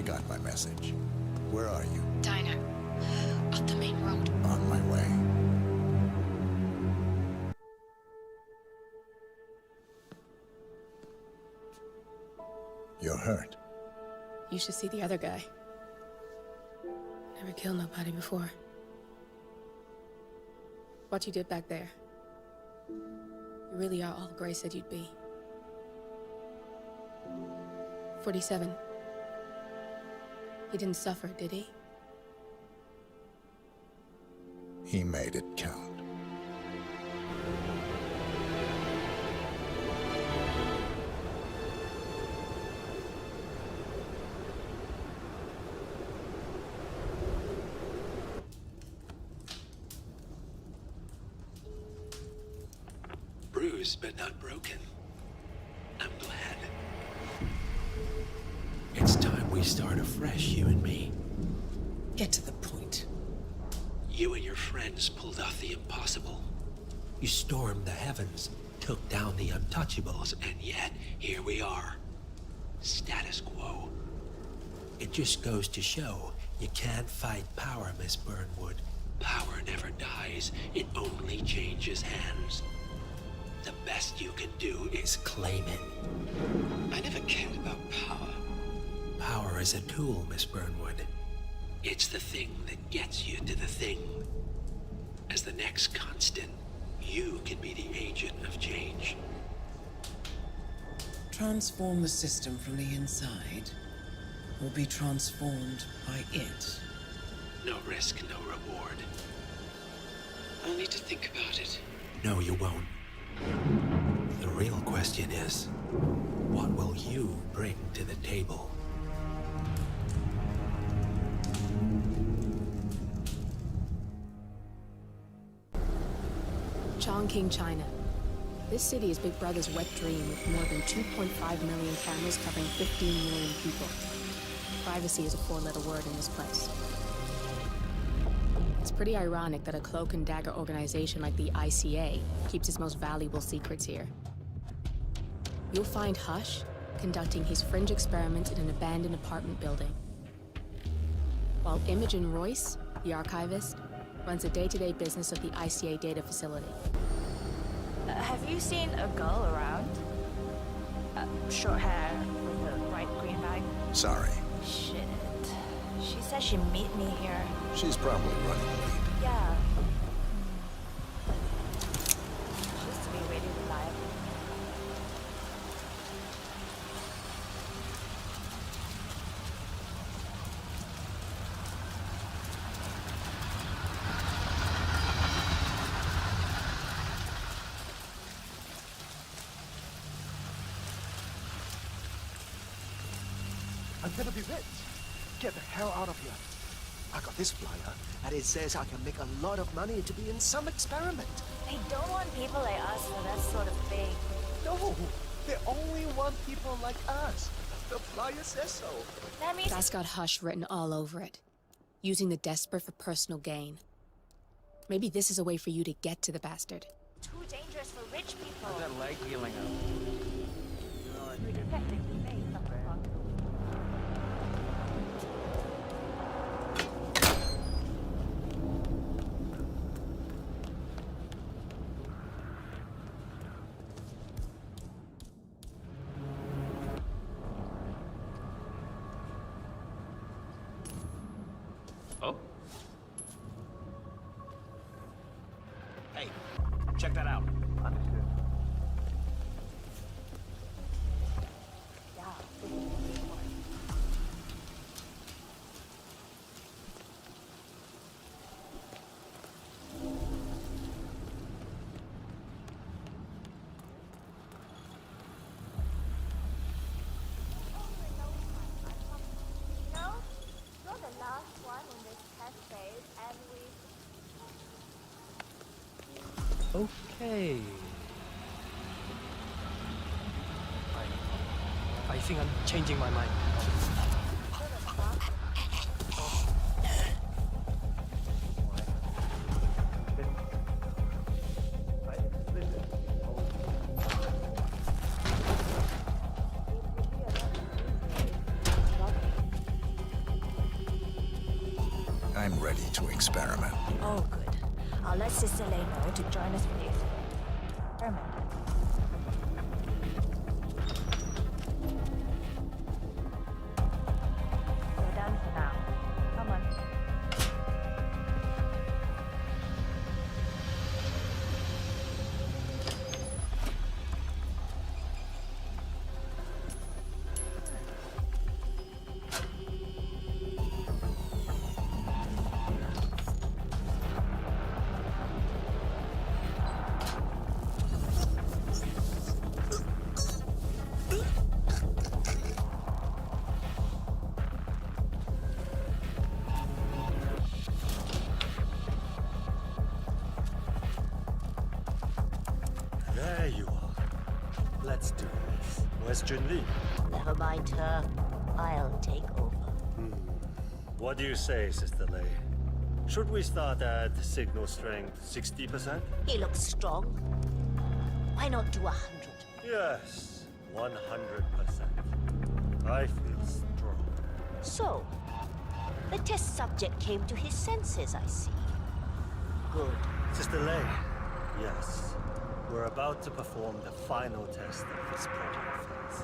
got my message. Where are you? Diner. Up the main road. On my way. You're hurt. You should see the other guy. Never killed nobody before. What you did back there. You really are all Gray said you'd be. 47. He didn't suffer, did he? He made it count. Bruised but not broken. I'm glad. It's time we start afresh, you and me. Get to the point. You and your friends pulled off the impossible. You stormed the heavens, took down the untouchables, And yet, here we are. Status quo. it just goes to show you can't fight power, Miss Burnwood. Power never dies, it only changes hands. The best you can do is claim it. I never cared about power. Power is a tool, Miss Burnwood. It's the thing that gets you to the thing. As the next constant, you can be the agent of change. Transform the system from the inside, or be transformed by it. No risk, no reward. I'll need to think about it. No, you won't. The real question is, what will you bring to the table? Chongqing, China. This city is Big Brother's wet dream with more than 2.5 million cameras covering 15 million people. Privacy is a four-letter word in this place. It's pretty ironic that a cloak and dagger organization like the ICA keeps its most valuable secrets here. You'll find Hush conducting his fringe experiments in an abandoned apartment building, while Imogen Royce, the archivist, runs the day-to-day business of the ICA data facility. Have you seen a girl around? Short hair with a bright green bag? Sorry. Shit. She said she'd meet me here. She's probably running late. Yeah. She used to be really reliable. I'm gonna be rich. Get the hell out of here. I got this flyer, and it says I can make a lot of money to be in some experiment. They don't want people like us for that sort of thing. No, they only want people like us. The flyer says so. That means That's got Hush written all over it. Using the desperate for personal gain. Maybe this is a way for you to get to the bastard. too dangerous for rich people. How's that leg healing up? Oh? Hey, check that out. Understood. No, you're the last one in this test phase, and we... Okay. I think I'm changing my mind. experiment. Oh, good. I'll let Sister Lay know to join us for the experiment. We're done for now. Come on. There you are. Let's do this. Where's Junli? Never mind her. I'll take over. What do you say, Sister Lei? Should we start at signal strength 60%? He looks strong. Why not do 100? Yes, 100%. I feel strong. So, the test subject came to his senses, I see. Good. Sister Lei, yes. We're about to perform the final test of this protocol phase.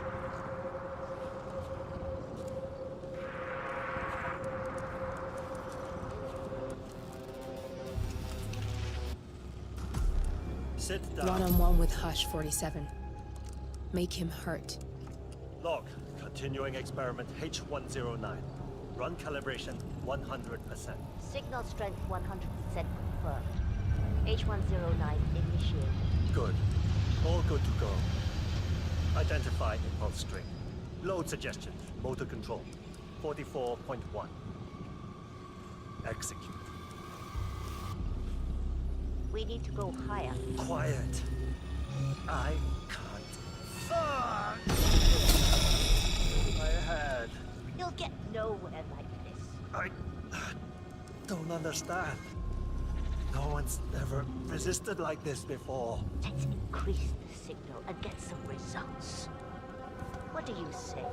Sit down. One-on-one with Hush 47. Make him hurt. Log, continuing experiment H109. Run calibration 100%. Signal strength 100% confirmed. H109 initiated. Good. All good to go. Identify impulse string. Load suggestion. Motor control. 44.1. Execute. We need to go higher. Quiet. I can't. Fuck! My head. You'll get nowhere like this. I don't understand. No one's ever resisted like this before. Let's increase the signal and get some results. What do you say?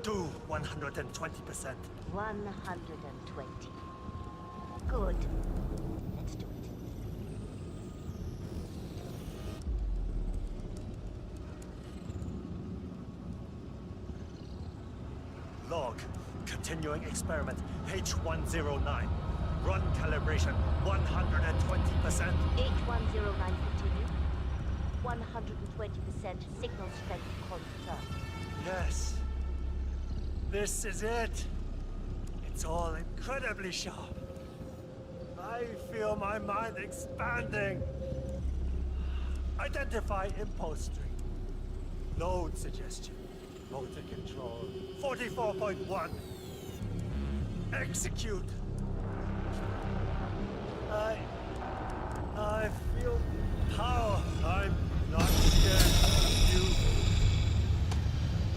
Do 120%. 120. Good. Let's do it. Log. Continuing experiment H109. Run calibration 120%. H109 continue. 120% signal strength confirmed. Yes. This is it. It's all incredibly sharp. I feel my mind expanding. Identify impulse string. Load suggestion. Motor control 44.1. Execute. I feel power. I'm not scared.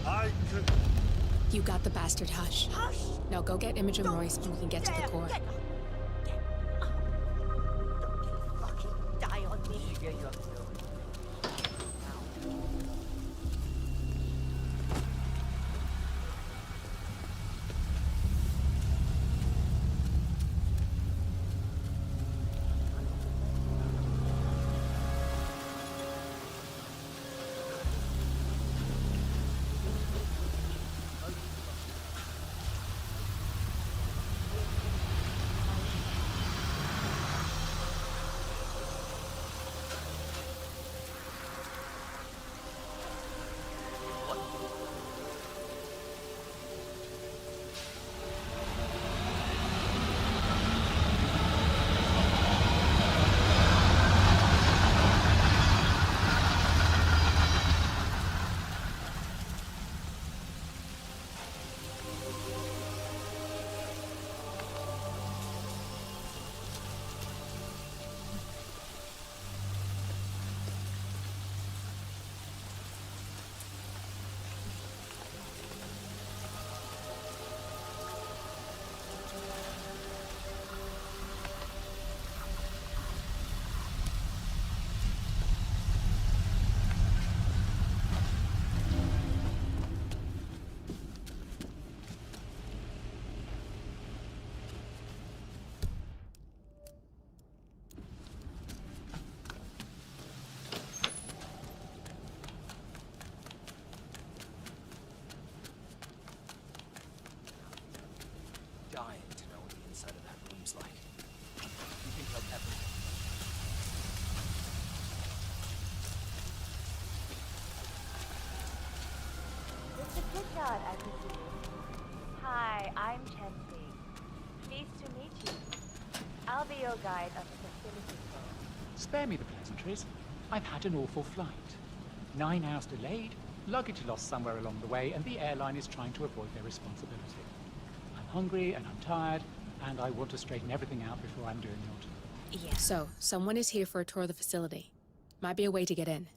I could... You got the bastard, Hush. Hush! Now go get Imogen Royce and we can get to the core. Don't you fucking die on me. Richard, I presume. Hi, I'm Chancy. Pleased to meet you. I'll be your guide of the facility tour. Spare me the pleasantries. I've had an awful flight. 9 hours delayed, luggage lost somewhere along the way, and the airline is trying to avoid their responsibility. I'm hungry and I'm tired, and I want to straighten everything out before I'm doing the ultimate. Yeah. So, someone is here for a tour of the facility. Might be a way to get in.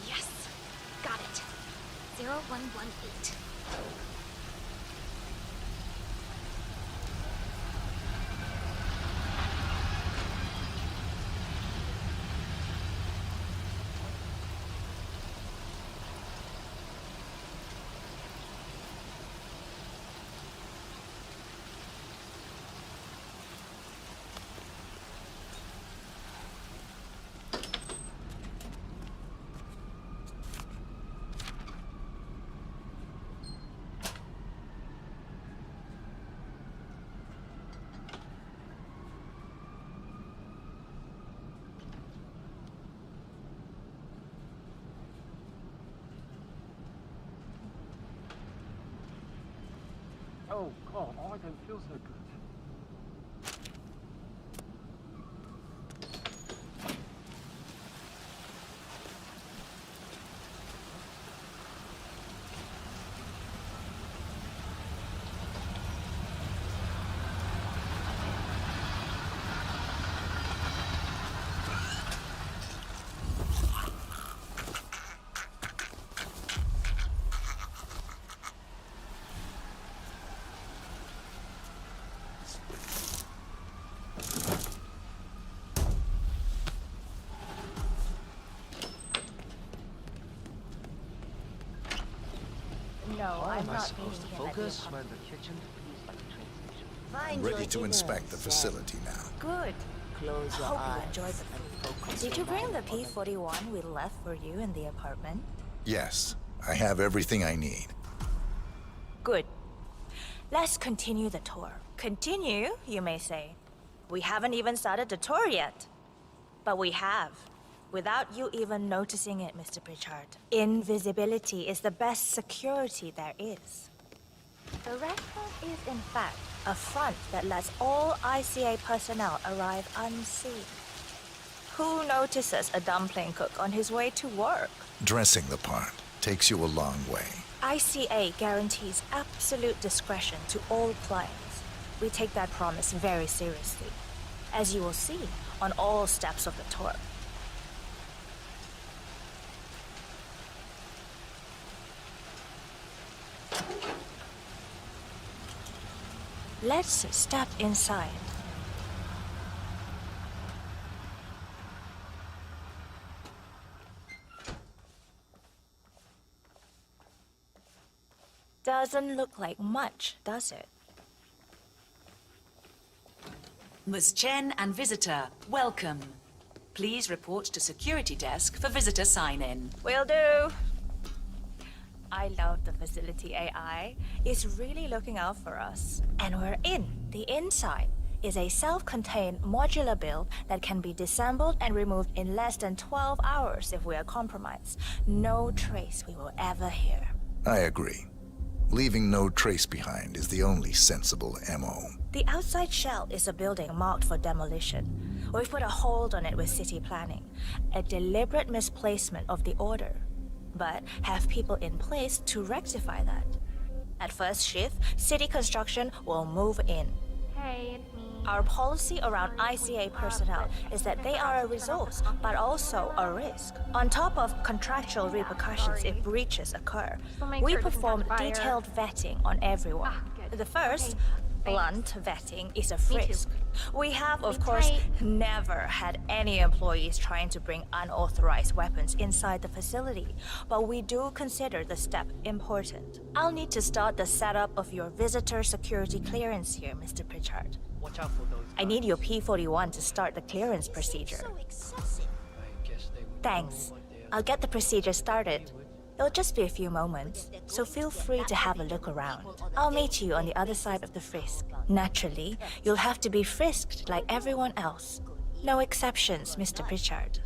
Yes. Got it. 0118. Oh, God, I don't feel so good. No, I'm not supposed to focus when the kitchen feels like a train station? I'm ready to inspect the facility now. Good. Close your Hope you eyes enjoyed the and focus Did your you bring the mind on P-41 we left for you in the apartment? Yes, I have everything I need. Good. Let's continue the tour. Continue, you may say. We haven't even started the tour yet. But we have. Without you even noticing it, Mr. Pritchard. Invisibility is the best security there is. The restaurant is, in fact, a front that lets all ICA personnel arrive unseen. Who notices a dumpling cook on his way to work? Dressing the part takes you a long way. ICA guarantees absolute discretion to all clients. We take that promise very seriously, as you will see on all steps of the tour. Let's step inside. Doesn't look like much, does it? Ms. Chen and visitor, welcome. Please report to security desk for visitor sign-in. Will do. I love the facility AI. It's really looking out for us. And we're in. The inside is a self-contained modular build that can be disassembled and removed in less than 12 hours if we are compromised. No trace we will ever hear. I agree. Leaving no trace behind is the only sensible MO. The outside shell is a building marked for demolition. We've put a hold on it with city planning. A deliberate misplacement of the order. But have people in place to rectify that. At first shift, city construction will move in. Hey, it's me. Our policy around ICA personnel is that they are a resource, but also a risk. On top of contractual repercussions if breaches occur, we perform detailed vetting on everyone. The first, blunt vetting, is a frisk. We have, of course, never had any employees trying to bring unauthorized weapons inside the facility, but we do consider the step important. I'll need to start the setup of your visitor security clearance here, Mr. Pritchard. Watch out for those. I need your P-41 to start the clearance procedure. Thanks. I'll get the procedure started. It'll just be a few moments, so feel free to have a look around. I'll meet you on the other side of the frisk. Naturally, you'll have to be frisked like everyone else. No exceptions, Mr. Pritchard.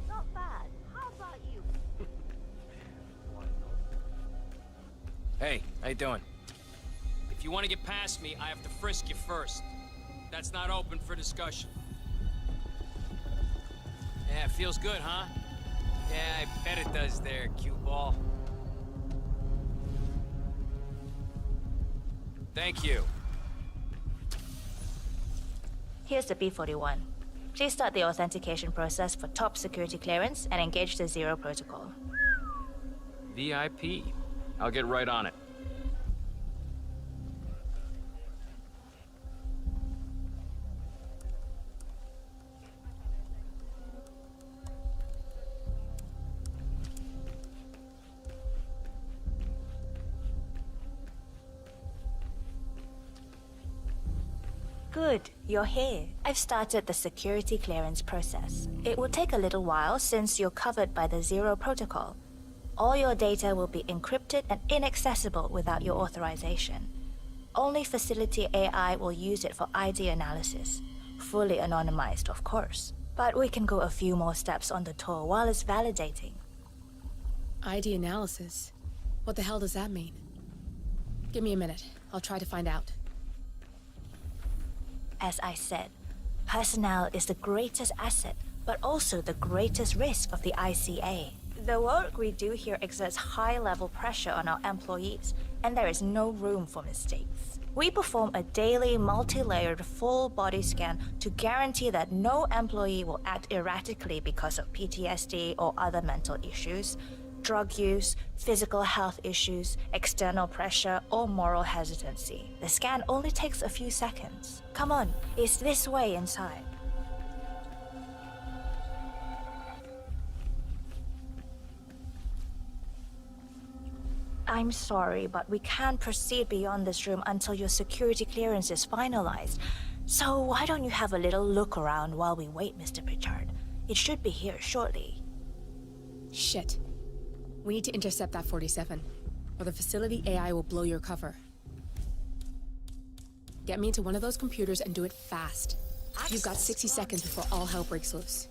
Not bad. How about you? Hey, how you doing? If you want to get past me, I have to frisk you first. That's not open for discussion. Yeah, feels good, huh? Yeah, I bet it does there, cue ball. Thank you. Here's the P-41. Please start the authentication process for top security clearance and engage the Zero Protocol. VIP. I'll get right on it. Good, you're here. I've started the security clearance process. It will take a little while since you're covered by the Zero Protocol. All your data will be encrypted and inaccessible without your authorization. Only facility AI will use it for ID analysis. Fully anonymized, of course. But we can go a few more steps on the tour while it's validating. ID analysis? What the hell does that mean? Give me a minute. I'll try to find out. As I said, personnel is the greatest asset, but also the greatest risk of the ICA. The work we do here exerts high-level pressure on our employees, and there is no room for mistakes. We perform a daily, multi-layered, full-body scan to guarantee that no employee will act erratically because of PTSD or other mental issues, drug use, physical health issues, external pressure, or moral hesitancy. The scan only takes a few seconds. Come on, it's this way inside. I'm sorry, but we can't proceed beyond this room until your security clearance is finalized. So why don't you have a little look around while we wait, Mr. Pritchard? It should be here shortly. Shit. We need to intercept that 47, or the facility AI will blow your cover. Get me into one of those computers and do it fast. You've got 60 seconds before all hell breaks loose.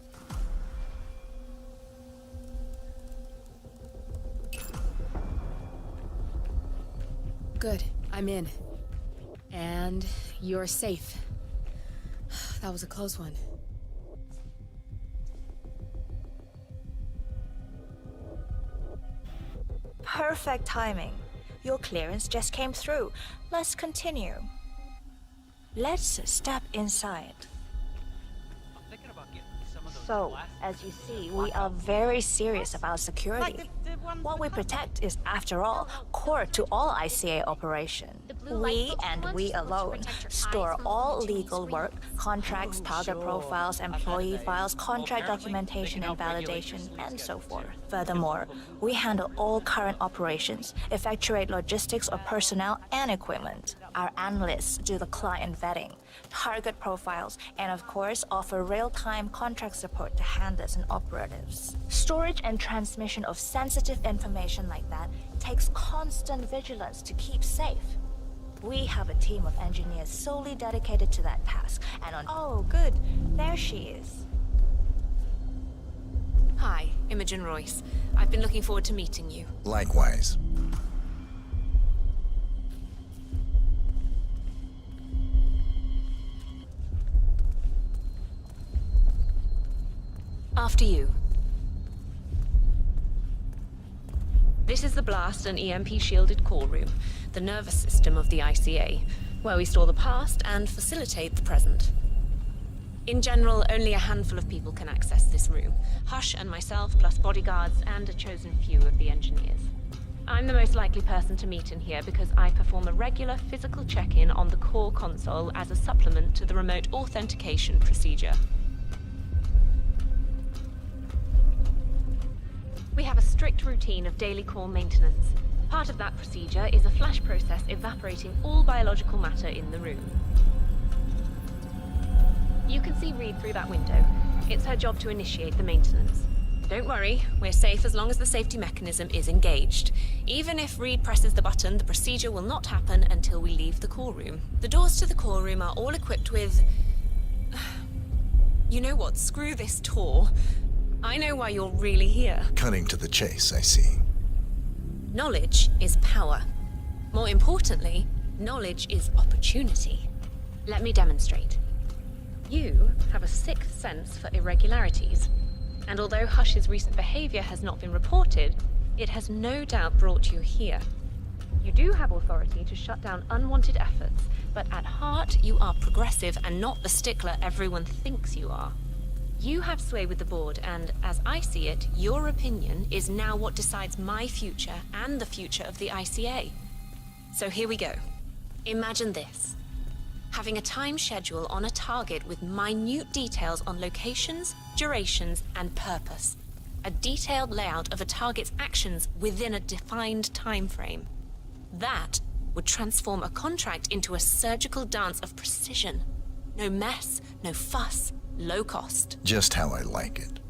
Good, I'm in. And you're safe. That was a close one. Perfect timing. Your clearance just came through. Let's continue. Let's step inside. So, as you see, we are very serious about security. What we protect is, after all, core to all ICA operation. We, and we alone, store all legal work, contracts, target profiles, employee files, contract documentation and validation, and so forth. Furthermore, we handle all current operations, effectuate logistics of personnel and equipment. Our analysts do the client vetting, target profiles, and of course offer real-time contract support to handlers and operatives. Storage and transmission of sensitive information like that takes constant vigilance to keep safe. We have a team of engineers solely dedicated to that task, and on— Oh, good. There she is. Hi, Imogen Royce. I've been looking forward to meeting you. Likewise. After you. This is the blast and EMP-shielded call room, the nervous system of the ICA, where we store the past and facilitate the present. In general, only a handful of people can access this room. Hush and myself, plus bodyguards and a chosen few of the engineers. I'm the most likely person to meet in here because I perform a regular physical check-in on the core console as a supplement to the remote authentication procedure. We have a strict routine of daily core maintenance. Part of that procedure is a flash process evaporating all biological matter in the room. You can see Reed through that window. It's her job to initiate the maintenance. Don't worry, we're safe as long as the safety mechanism is engaged. Even if Reed presses the button, the procedure will not happen until we leave the core room. The doors to the core room are all equipped with... You know what? Screw this tour. I know why you're really here. Cutting to the chase, I see. Knowledge is power. More importantly, knowledge is opportunity. Let me demonstrate. You have a sixth sense for irregularities. And although Hush's recent behavior has not been reported, it has no doubt brought you here. You do have authority to shut down unwanted efforts, but at heart you are progressive and not the stickler everyone thinks you are. You have sway with the board, and as I see it, your opinion is now what decides my future and the future of the ICA. So here we go. Imagine this. Having a time schedule on a target with minute details on locations, durations, and purpose. A detailed layout of a target's actions within a defined time frame. That would transform a contract into a surgical dance of precision. No mess, no fuss, low cost. Just how I like it.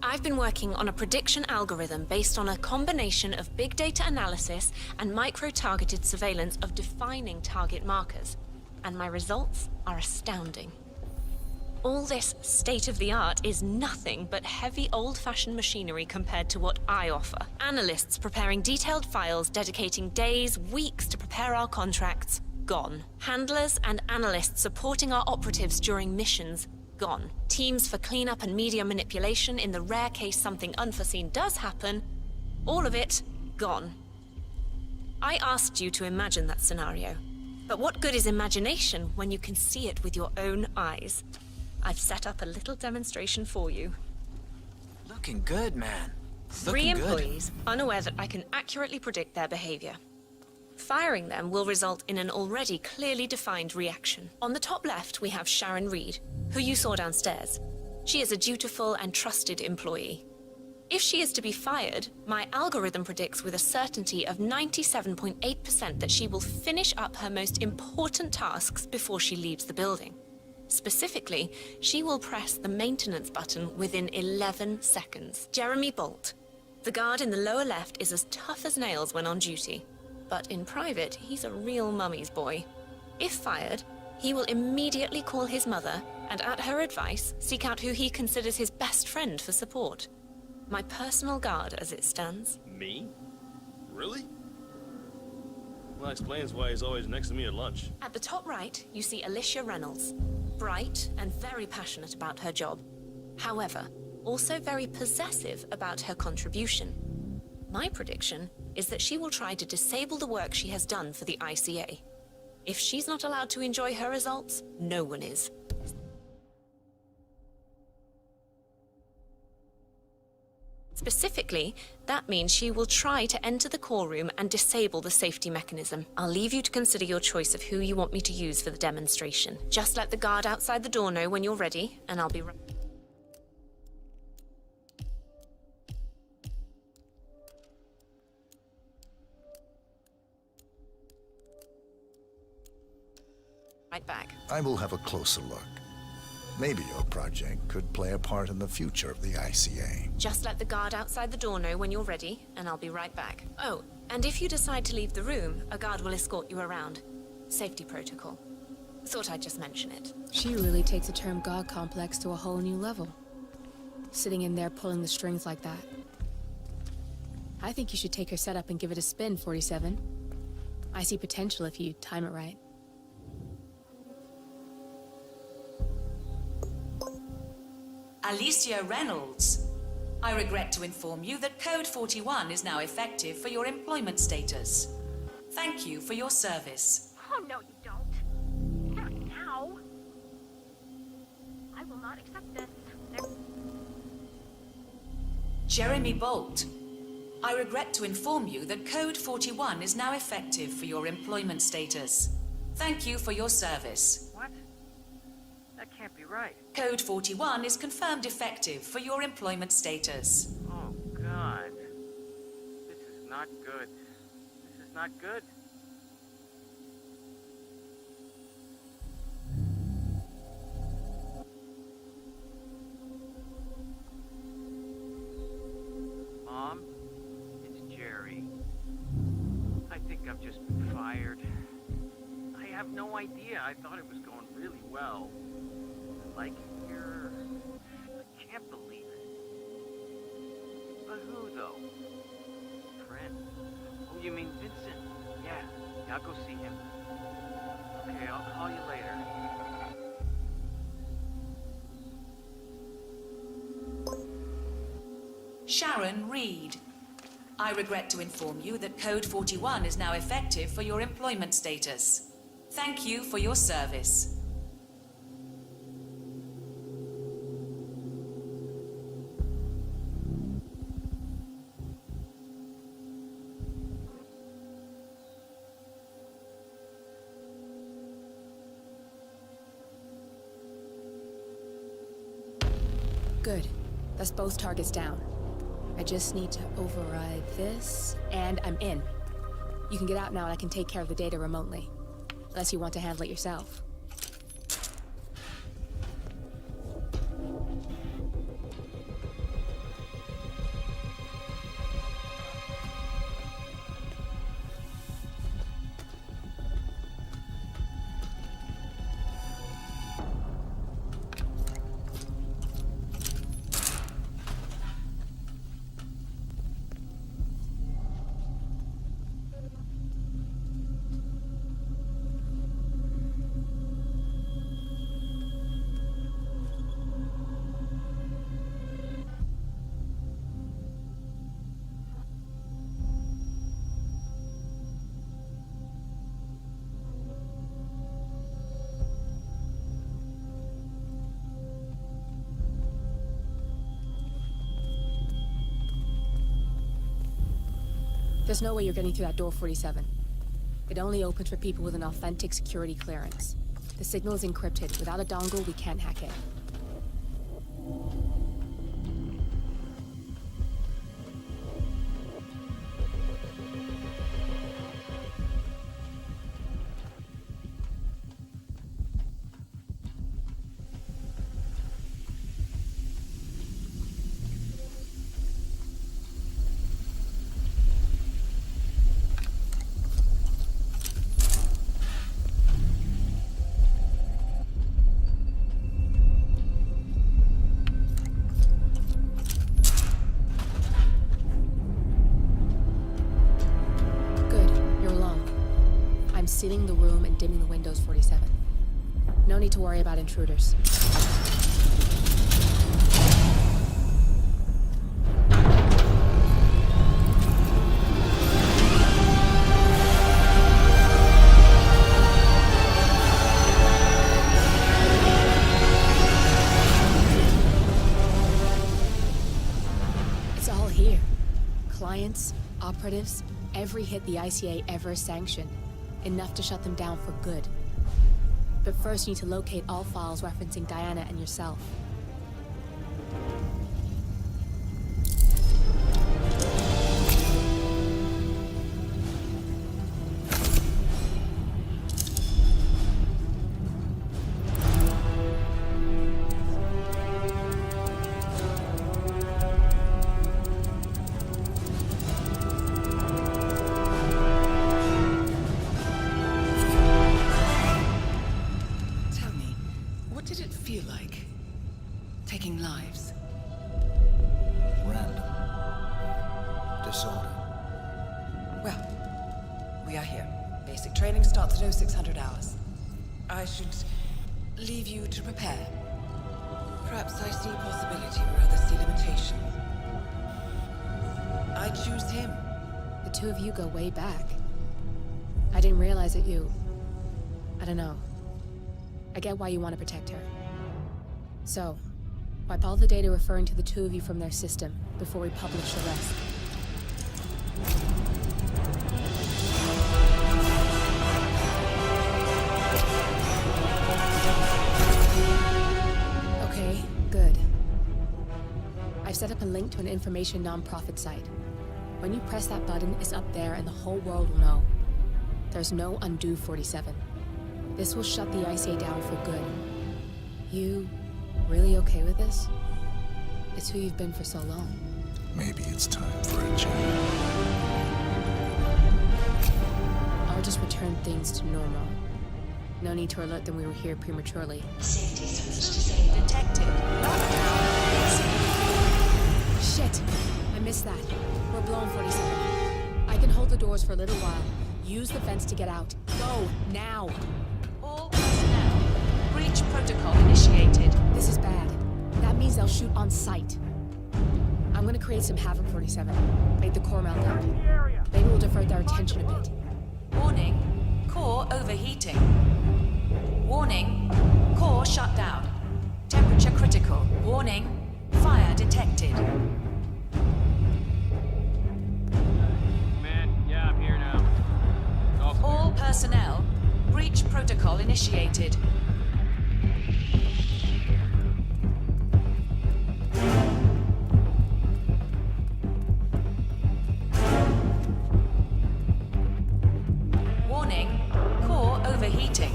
I've been working on a prediction algorithm based on a combination of big data analysis and micro-targeted surveillance of defining target markers. And my results are astounding. All this state-of-the-art is nothing but heavy old-fashioned machinery compared to what I offer. Analysts preparing detailed files, dedicating days, weeks to prepare our contracts, gone. Handlers and analysts supporting our operatives during missions, gone. Teams for cleanup and media manipulation in the rare case something unforeseen does happen, all of it, gone. I asked you to imagine that scenario. But what good is imagination when you can see it with your own eyes? I've set up a little demonstration for you. Looking good, man. 3 employees, unaware that I can accurately predict their behavior. Firing them will result in an already clearly defined reaction. On the top left, we have Sharon Reed, who you saw downstairs. She is a dutiful and trusted employee. If she is to be fired, my algorithm predicts with a certainty of 97.8% that she will finish up her most important tasks before she leaves the building. Specifically, she will press the maintenance button within 11 seconds. Jeremy Bolt. The guard in the lower left is as tough as nails when on duty. But in private, he's a real mummy's boy. If fired, he will immediately call his mother and, at her advice, seek out who he considers his best friend for support. My personal guard as it stands. Me? Really? Well, that explains why he's always next to me at lunch. At the top right, you see Alicia Reynolds. Bright and very passionate about her job. However, also very possessive about her contribution. My prediction is that she will try to disable the work she has done for the ICA. If she's not allowed to enjoy her results, no one is. Specifically, that means she will try to enter the core room and disable the safety mechanism. I'll leave you to consider your choice of who you want me to use for the demonstration. Just let the guard outside the door know when you're ready, and I'll be right back. I will have a closer look. Maybe your project could play a part in the future of the ICA. Just let the guard outside the door know when you're ready, and I'll be right back. Oh, and if you decide to leave the room, a guard will escort you around. Safety protocol. Thought I'd just mention it. She really takes the term God complex to a whole new level. Sitting in there pulling the strings like that. I think you should take her setup and give it a spin, 47. I see potential if you time it right. Alicia Reynolds. I regret to inform you that Code 41 is now effective for your employment status. Thank you for your service. Oh, no, you don't. Not now. I will not accept this. Jeremy Bolt. I regret to inform you that Code 41 is now effective for your employment status. Thank you for your service. What? That can't be right. Code 41 is confirmed effective for your employment status. Oh, God. This is not good. This is not good. Mom, it's Jerry. I think I've just been fired. I have no idea. I thought it was going really well. I like it here. I can't believe it. But who, though? Friend. Oh, you mean Vincent? Yeah, I'll go see him. Okay, I'll call you later. Sharon Reed. I regret to inform you that Code 41 is now effective for your employment status. Thank you for your service. Good. That's both targets down. I just need to override this, and I'm in. You can get out now and I can take care of the data remotely. Unless you want to handle it yourself. There's no way you're getting through that door 47. It only opens for people with an authentic security clearance. The signal is encrypted. Without a dongle, we can't hack it. Sealing the room and dimming the windows 47. No need to worry about intruders. It's all here. Clients, operatives, every hit the ICA ever sanctioned. Enough to shut them down for good. But first you need to locate all files referencing Diana and yourself. Starts at 0600 hours. I should leave you to prepare. Perhaps I see possibility where others see limitation. I choose him. The two of you go way back. I didn't realize that you... I don't know. I get why you want to protect her. So, wipe all the data referring to the two of you from their system before we publish the rest. Okay, good. I've set up a link to an information non-profit site. When you press that button, it's up there and the whole world will know. There's no undo 47. This will shut the ICA down for good. You really okay with this? It's who you've been for so long. Maybe it's time for a change. I'll just return things to normal. No need to alert them we were here prematurely. Safety switch detected. Shit! I missed that. We're blown, 47. I can hold the doors for a little while. Use the fence to get out. Go, now! All personnel. Breach protocol initiated. This is bad. That means they'll shoot on sight. I'm gonna create some havoc, 47. Make the core melt out. Maybe we'll divert their attention a bit. Warning. Core overheating. Warning. Core shut down. Temperature critical. Warning. Fire detected. Man, yeah, I'm here now. All personnel. Breach protocol initiated. Warning. Core overheating.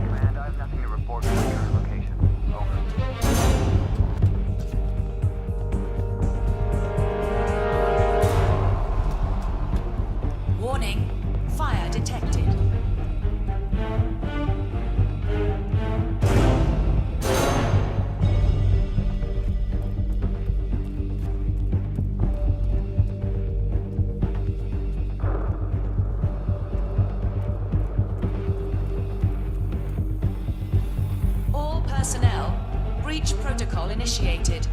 Command, I have nothing to report from your location. Over. Warning. Fire detected. All personnel. Breach protocol initiated.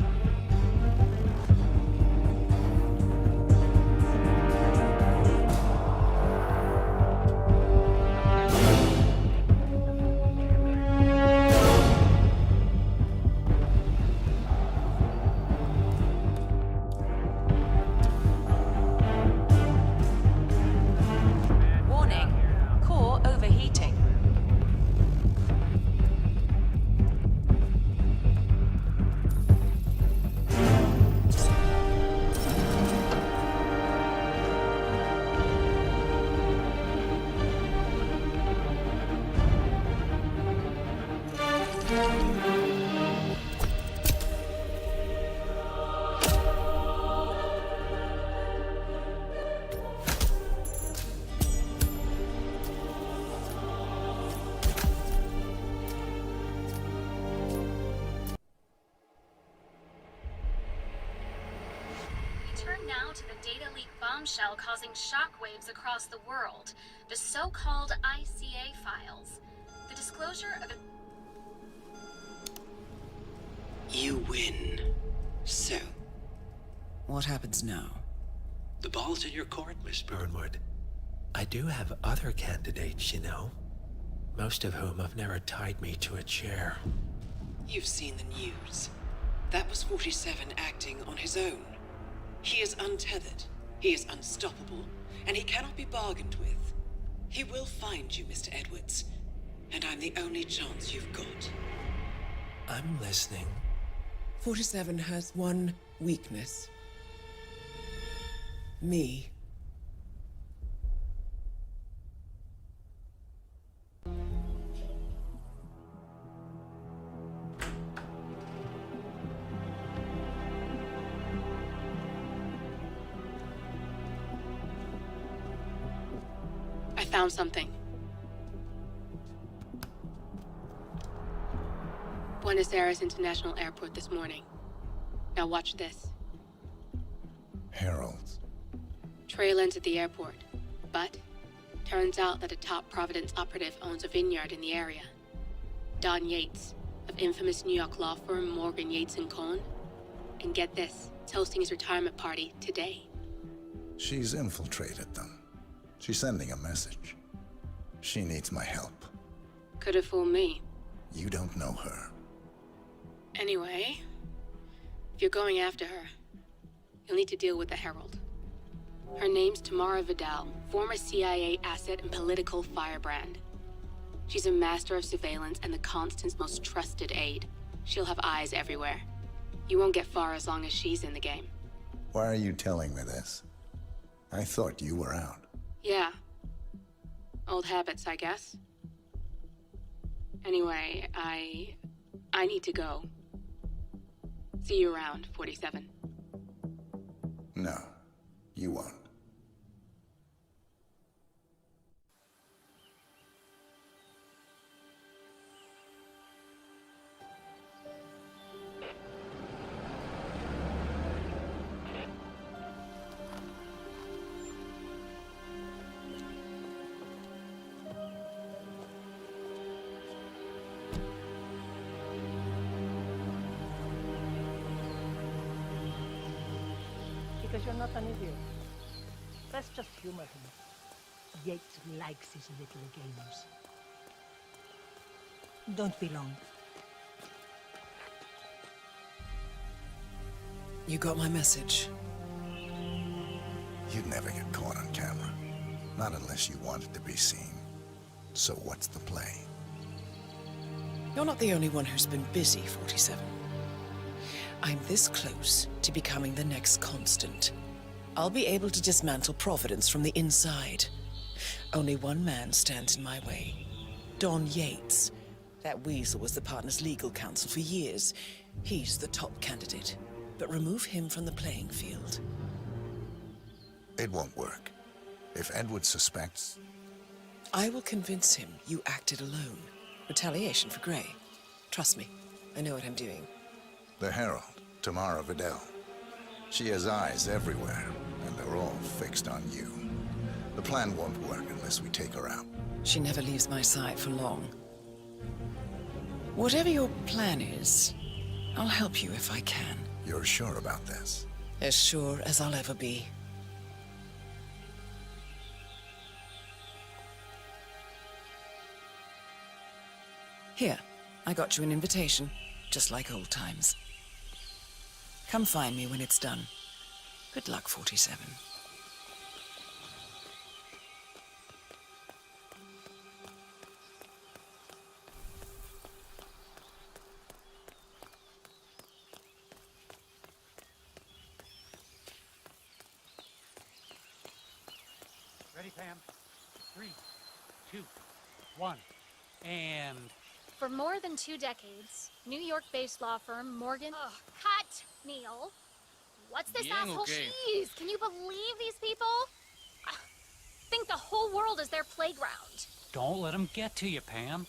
Warning. Core overheating. We turn now to the data leak bombshell causing shockwaves across the world, the so-called ICA files. The disclosure of a... You win. So, what happens now? The ball's in your court, Miss Burnwood. I do have other candidates, you know. Most of whom have never tied me to a chair. You've seen the news. That was 47 acting on his own. He is untethered, he is unstoppable, and he cannot be bargained with. He will find you, Mr. Edwards, and I'm the only chance you've got. I'm listening. 47 has one weakness. Me. I found something. Buenos Aires International Airport this morning. Now watch this. Harold. Trail ends at the airport, but turns out that a top Providence operative owns a vineyard in the area. Don Yates, of infamous New York law firm Morgan, Yates & Cohn. And get this, it's hosting his retirement party today. She's infiltrated them. She's sending a message. She needs my help. Could have fooled me. You don't know her. Anyway, If you're going after her, you'll need to deal with the Herald. Her name's Tamara Vidal, former CIA asset and political firebrand. She's a master of surveillance and the Constant's most trusted aide. She'll have eyes everywhere. You won't get far as long as she's in the game. Why are you telling me this? I thought you were out. Yeah. Old habits, I guess. Anyway, I need to go. See you around, 47. No, you won't. Because you're not an idiot. Let's just humor him. Yates likes his little games. Don't be long. You got my message. You'd never get caught on camera. Not unless you wanted to be seen. So what's the play? You're not the only one who's been busy, 47. I'm this close to becoming the next Constant. I'll be able to dismantle Providence from the inside. Only one man stands in my way. Don Yates. That weasel was the partner's legal counsel for years. He's the top candidate. But remove him from the playing field. It won't work. If Edward suspects... I will convince him you acted alone. Retaliation for Gray. Trust me, I know what I'm doing. The Herald, Tamara Vidal. She has eyes everywhere, and they're all fixed on you. The plan won't work unless we take her out. She never leaves my side for long. Whatever your plan is, I'll help you if I can. You're sure about this? As sure as I'll ever be. Here, I got you an invitation, just like old times. Come find me when it's done. Good luck, 47. Ready, Pam? 3, 2, 1, and... For more than 2 decades, New York-based law firm Morgan... Ugh, cut, Neil. What's this Bien, asshole okay. cheese? Can you believe these people? Think the whole world is their playground. Don't let him get to you, Pam.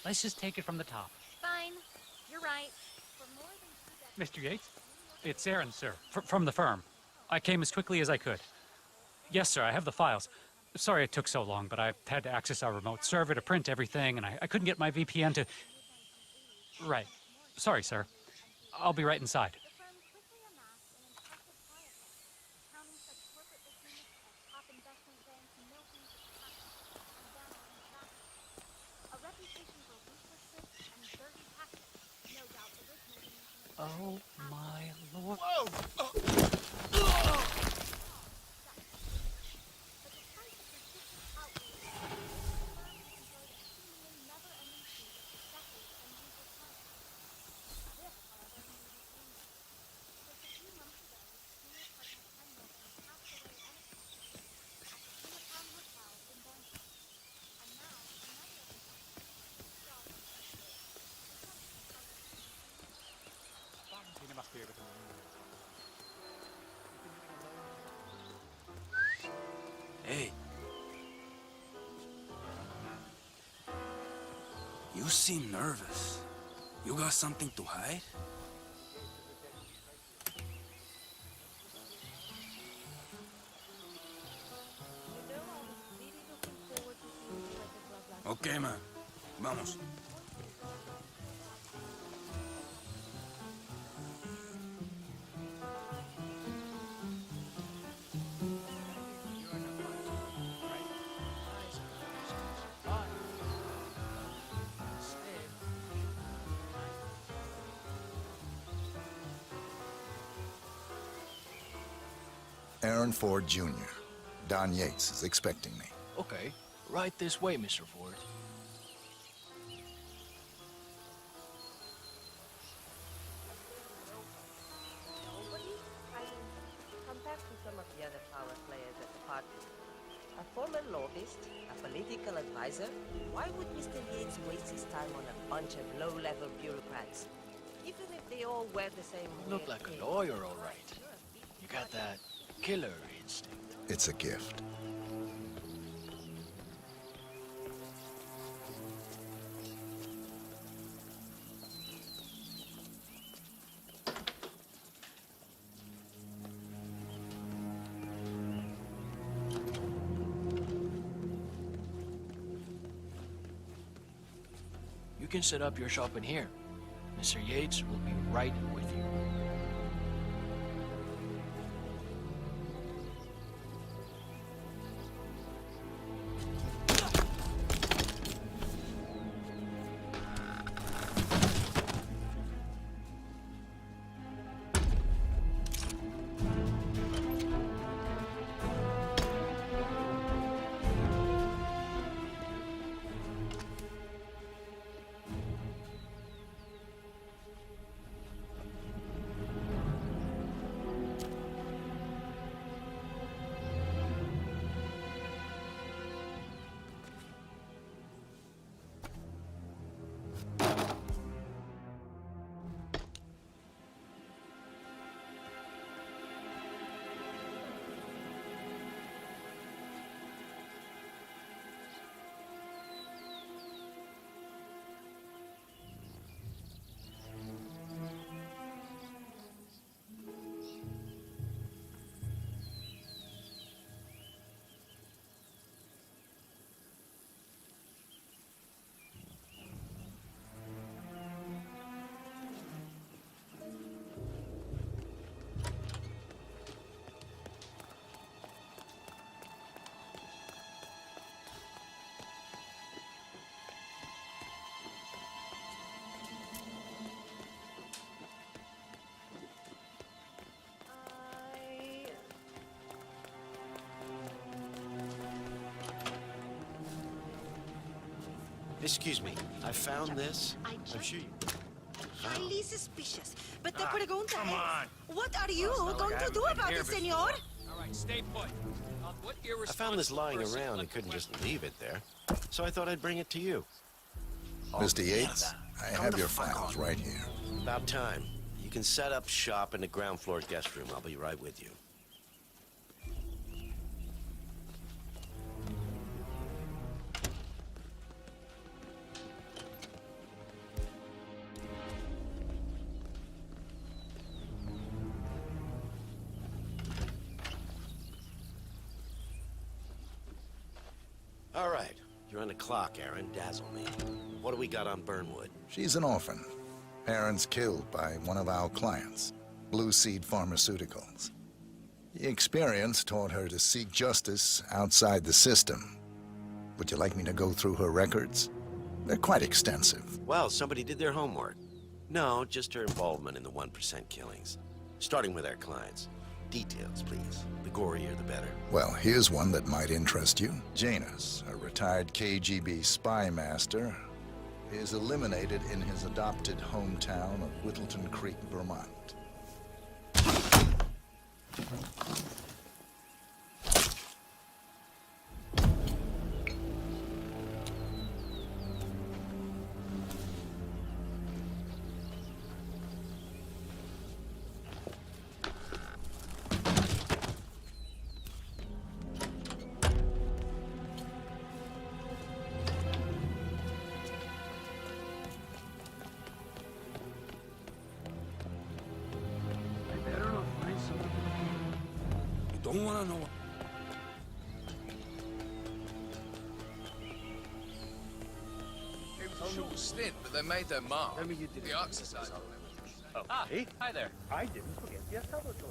Let's just take it from the top. Fine, you're right. For more than 2 decades... Mr. Yates? It's Aaron, sir, from the firm. I came as quickly as I could. Yes, sir, I have the files. Sorry it took so long, but I had to access our remote server to print everything, and I couldn't get my VPN to... Right. Sorry, sir. I'll be right inside. Oh, my lord. Hey. You seem nervous. You got something to hide? Okay, man. Vamos. Aaron Ford Jr. Don Yates is expecting me. Okay. Right this way, Mr. Ford. Compared to some of the other power players at the party, a former lobbyist, a political advisor, why would Mr. Yates waste his time on a bunch of low-level bureaucrats? Even if they all wear the same Look like a lawyer, all right. You got that killer instinct. It's a gift. You can set up your shop in here. Mr. Yates will be right with you. Excuse me, I found this. I'm sure you... Highly suspicious. But the pregunta come on. what are you going to do about it, senor? All right, stay put. What I found this lying around and couldn't just leave it there. So I thought I'd bring it to you. Mr. Yates, I have your files right here. About time. You can set up shop in the ground floor guest room. I'll be right with you. All right. You're on the clock, Aaron. Dazzle me. What do we got on Burnwood? She's an orphan. Parents killed by one of our clients, Blue Seed Pharmaceuticals. The experience taught her to seek justice outside the system. Would you like me to go through her records? They're quite extensive. Well, somebody did their homework. No, just her involvement in the 1% killings. Starting with our clients. Details, please. The gorier, the better. Well, here's one that might interest you. Janus, a retired KGB spy master, is eliminated in his adopted hometown of Whittleton Creek, Vermont. Don't wanna know. It was a short stint, but they made their mark. The exercise. Oh, hey. Hi there. I didn't forget the Salvatore.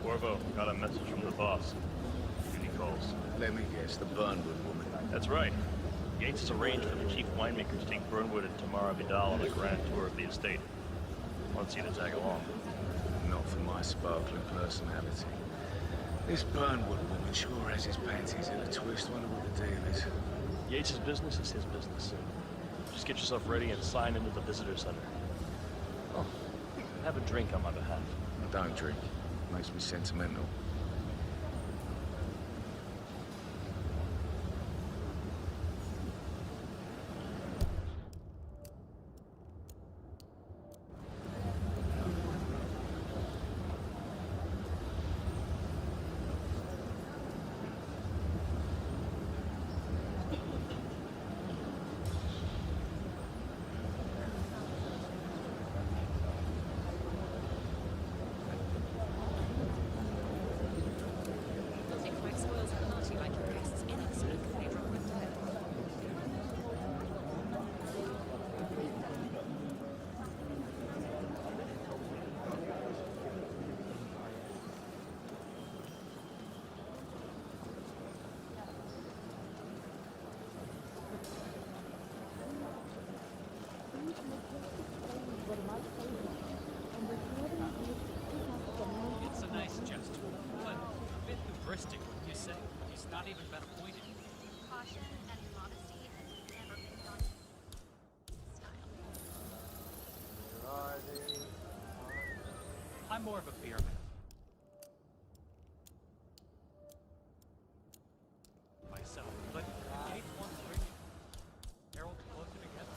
Corvo, got a message from the boss. Shooting patrols. Let me guess, the Burnwood woman. That's right. Yates has arranged for the chief winemaker to take Burnwood and Tamara Vidal on a grand tour of the estate. Wants you to tag along. Not for my sparkling personality. This Burnwood woman sure has his panties in a twist. Wonder what the deal is. Yates' business is his business. Just get yourself ready and sign into the visitor center. Oh, have a drink on my behalf. I don't drink. Makes me sentimental. It's a nice gesture, but a bit hubristic, wouldn't you say? He's not even been appointed. Caution and modesty has never been done. I'm more of a beer man. Myself, but Yates wants to bring Harold closer together.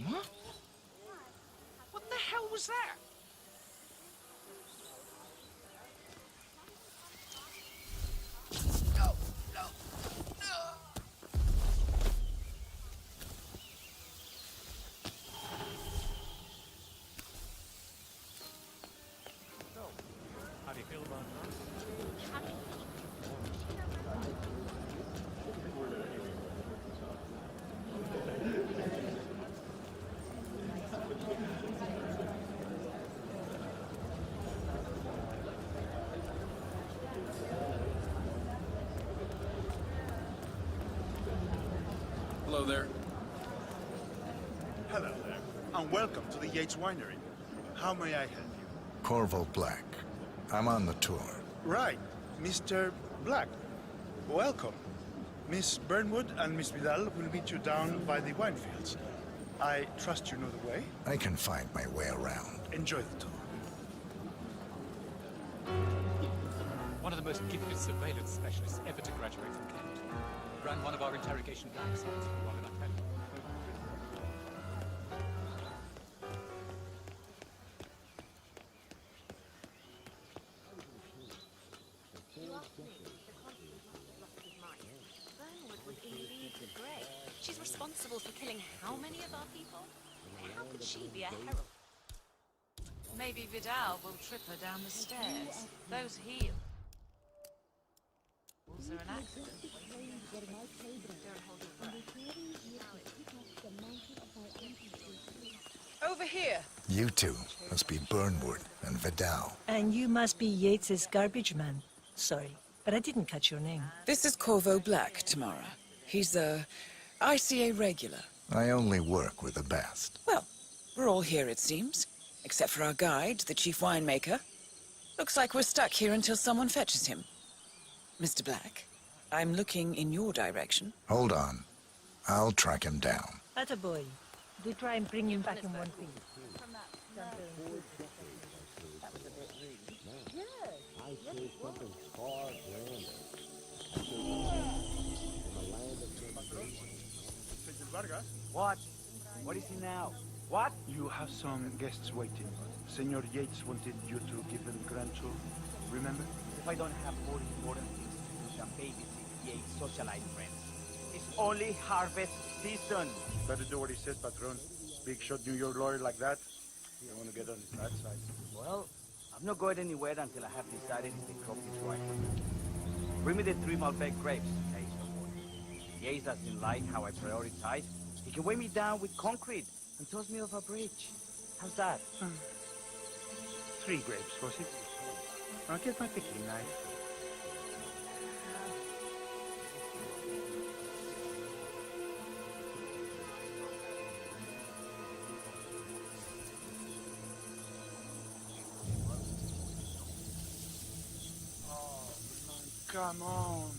What? What the hell was that? No, no, no. So, how do you feel about her? Hello there. Hello there, and welcome to the Yates Winery. How may I help you? Corvo Black. I'm on the tour. Right, Mr. Black. Welcome. Miss Burnwood and Miss Vidal will meet you down by the wine fields. I trust you know the way. I can find my way around. Enjoy the tour. One of the most gifted surveillance specialists ever to graduate from Kent. Ran one of our interrogation black sites for one and I tell you. Burnwood was in league with Grey. She's responsible for killing how many of our people? How could she be a herald? Maybe Vidal will trip her down the stairs. Those heels are an accident. Don't hold your breath. Over here. You two must be Burnwood and Vidal. And you must be Yates's garbage man. Sorry, but I didn't catch your name. This is Corvo Black, Tamara. He's a ICA regular. I only work with the best. Well, we're all here, it seems. Except for our guide, the chief winemaker. Looks like we're stuck here until someone fetches him. Mr. Black, I'm looking in your direction. Hold on. I'll track him down. Attaboy. Do try and bring him back in one piece. I see something far grander. What? What is he now? What? You have some guests waiting. Senor Yates wanted you to give them grand tour. Remember? If I don't have more important things to do than babysit Yates' socialite friends. It's only harvest season. Better do what he says, Patron. Big shot New York lawyer like that. You don't want to get on his bad side. Well, I'm not going anywhere until I have decided if the crop is right. Bring me the 3 Malbec grapes, Yates. Yates doesn't like how I prioritize. He can weigh me down with concrete and toss me off a bridge. How's that? 3 grapes, was it? I'll get my picking knife. Come on.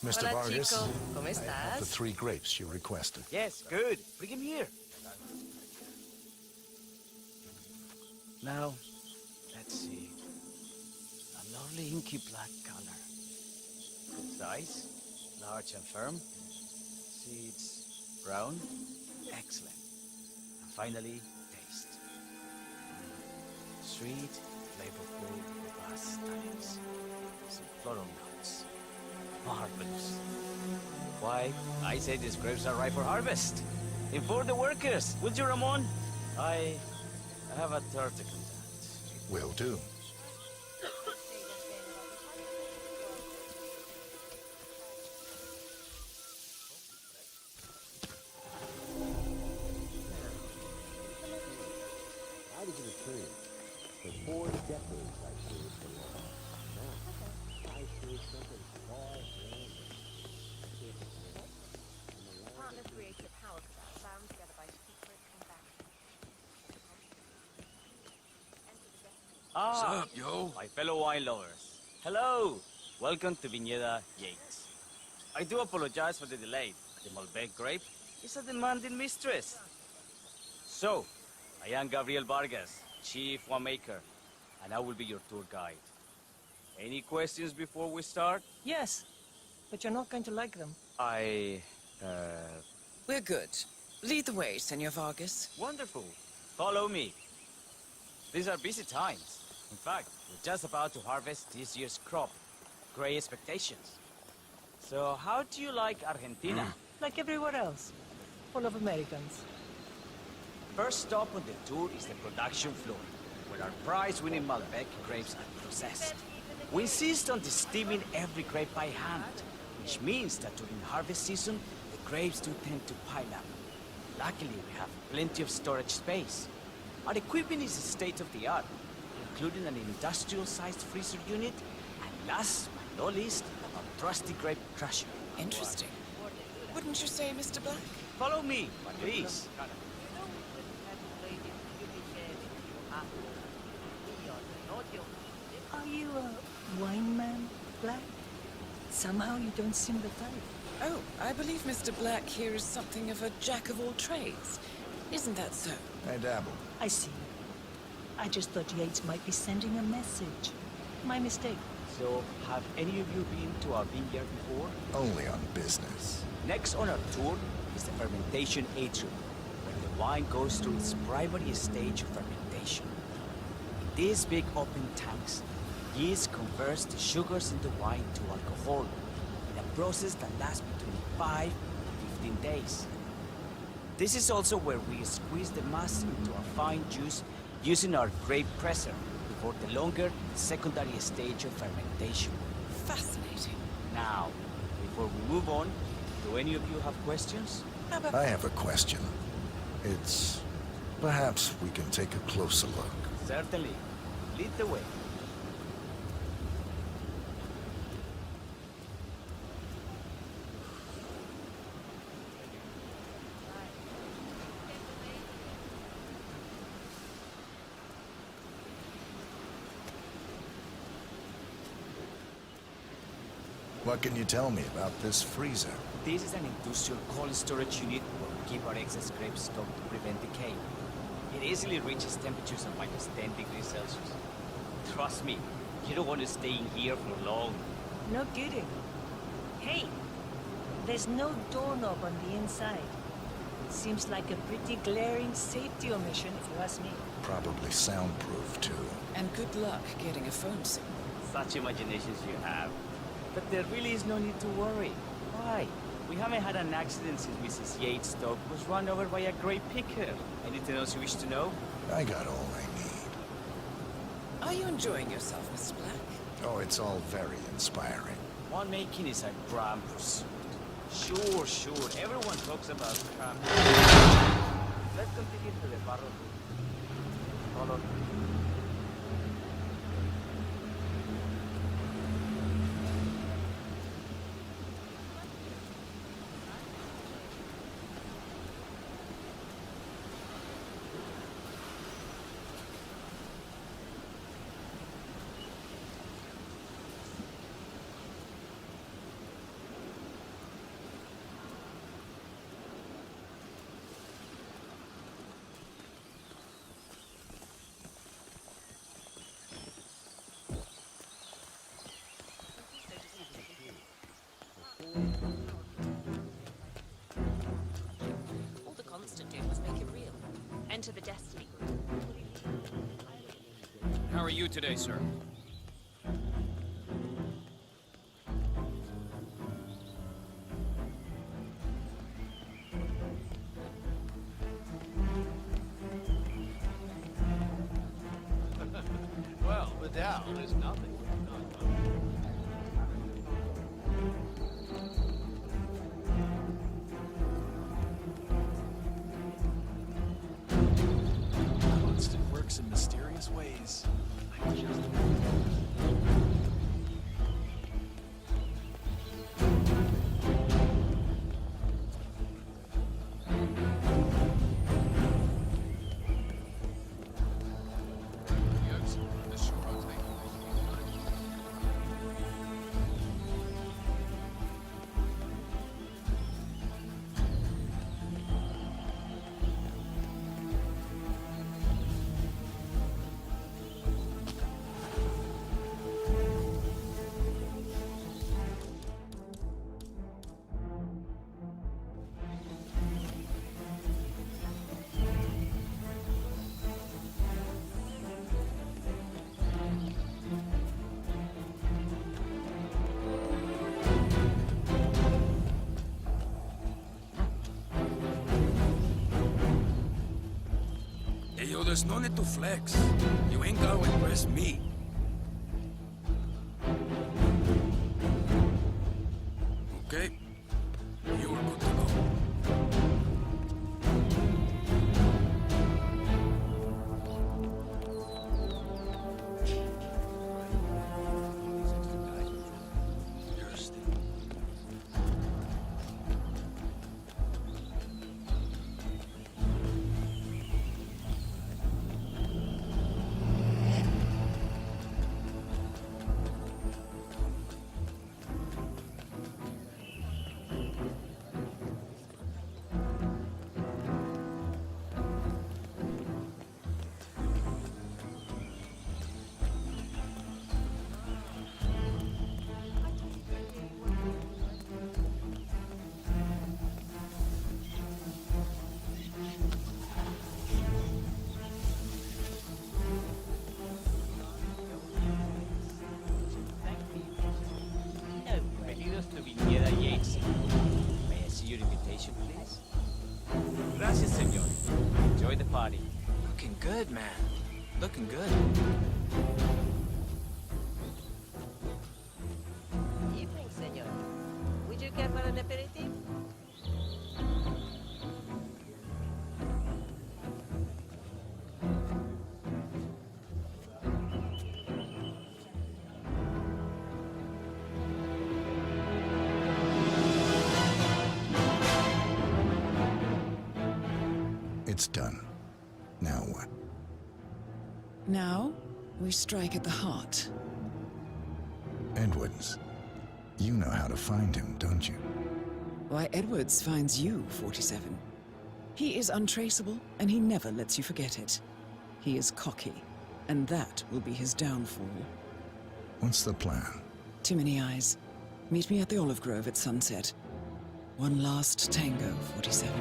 Mr. Hola, Vargas, chico. ¿Cómo I estás? have the 3 grapes you requested. Yes, good. Bring him here. Now, let's see. A lovely inky black color. Good size, large and firm. Seeds brown. Excellent. And finally, taste. Sweet, flavorful, robust tannins. Some floral notes. Marvelous. Why, I say these grapes are ripe for harvest. Inform the workers, will you, Ramon? I have a third to contact. Will do. How did it turn? For 4 decades, I served the law. Now, I serve something far grander. Partners created a power staff bound together by secret combatants. Ah, What's up, yo? my fellow wine lovers. Hello. Welcome to Viñeda Yates. I do apologize for the delay. The Malbec grape is a demanding mistress. So, I am Gabriel Vargas, Chief Winemaker, and I will be your tour guide. Any questions before we start? Yes, but you're not going to like them. We're good. Lead the way, Senor Vargas. Wonderful. Follow me. These are busy times. In fact, we're just about to harvest this year's crop. Great expectations. So, how do you like Argentina? Like everywhere else. Full of Americans. First stop on the tour is the production floor, where our prize-winning Malbec grapes are processed. We insist on steaming every grape by hand, which means that during harvest season, the grapes do tend to pile up. Luckily, we have plenty of storage space. Our equipment is state-of-the-art, including an industrial-sized freezer unit, and last but not least, a trusty grape crusher. Interesting. Wouldn't you say, Mr. Black? Follow me, please. Are you a wine man, Black? Somehow you don't seem the type. Oh, I believe Mr. Black here is something of a jack of all trades. Isn't that so? I dabble. I see. I just thought Yates might be sending a message. My mistake. So, have any of you been to our vineyard before? Only on business. Next on our tour is the fermentation atrium, where the wine goes through its primary stage of fermentation. In these big open tanks, yeast converts the sugars in the wine to alcohol, in a process that lasts between 5 and 15 days. This is also where we squeeze the mass into a fine juice using our grape presser before the longer secondary stage of fermentation. Fascinating. Now, before we move on, do any of you have questions? I have a question. It's... perhaps we can take a closer look. Certainly. Lead the way. What can you tell me about this freezer? This is an industrial cold storage unit where we keep our excess grapes stocked to prevent decay. It easily reaches temperatures of -10 degrees Celsius. Trust me, you don't want to stay in here for long. No kidding. Hey, there's no doorknob on the inside. Seems like a pretty glaring safety omission if you ask me. Probably soundproof, too. And good luck getting a phone signal. Such imaginations you have. But there really is no need to worry. Why? We haven't had an accident since Mrs. Yates' dog was run over by a grape picker. Anything else you wish to know? I got all I need. Are you enjoying yourself, Mrs. Black? Oh, it's all very inspiring. Winemaking is a grand pursuit. Sure. Everyone talks about craft. Let's continue to the barrel. Follow me. All the Constant did was make it real. Enter the Destiny Group. How are you today, sir? Well, Vidal is nothing. Constant works in mysterious ways. I just... Hey, yo, there's no need to flex. You ain't gotta impress me. Okay? You're good to go. Gracias, senor. Enjoy the party. Looking good, man. Looking good. Evening, senor. Would you care for an aperitif? It's done. Now what? Now, we strike at the heart. Edwards. You know how to find him, don't you? Why, Edwards finds you, 47. He is untraceable, and he never lets you forget it. He is cocky, and that will be his downfall. What's the plan? Too many eyes. Meet me at the Olive Grove at sunset. One last tango, 47.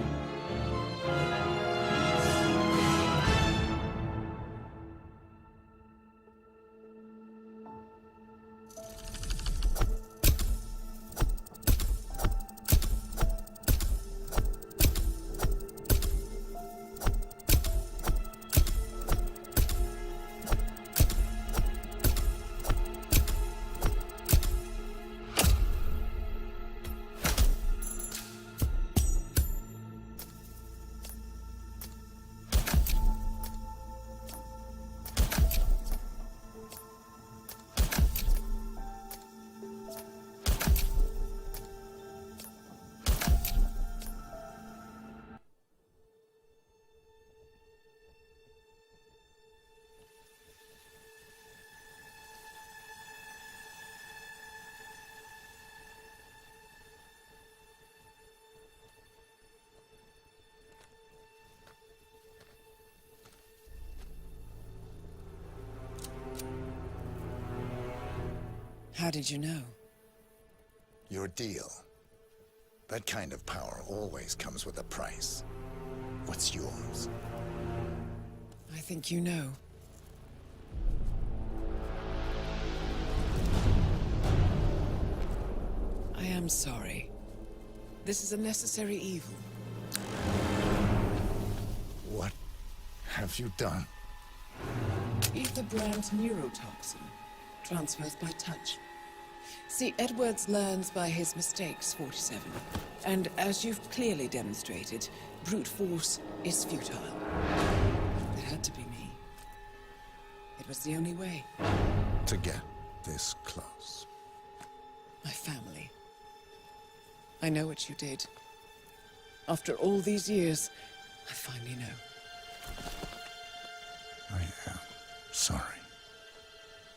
How did you know? Your deal. That kind of power always comes with a price. What's yours? I think you know. I am sorry. This is a necessary evil. What have you done? Ether brand neurotoxin. Transfers by touch. See, Edwards learns by his mistakes, 47. And as you've clearly demonstrated, brute force is futile. It had to be me. It was the only way. To get this close. My family. I know what you did. After all these years, I finally know. I am sorry.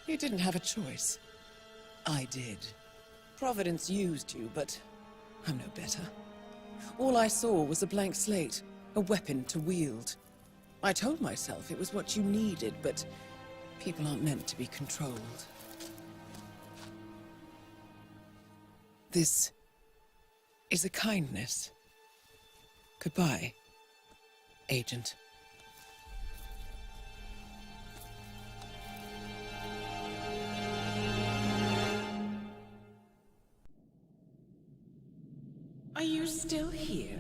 You didn't have a choice. I did. Providence used you, but I'm no better. All I saw was a blank slate, a weapon to wield. I told myself it was what you needed, but people aren't meant to be controlled. This is a kindness. Goodbye, Agent. Are you still here?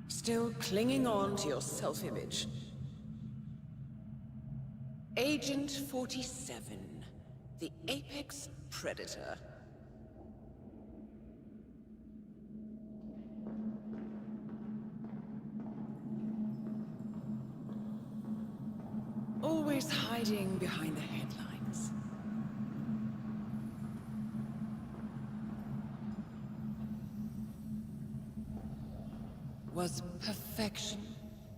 Still clinging on to your self-image? Agent 47, the apex predator. Always hiding behind the headlines. Was perfection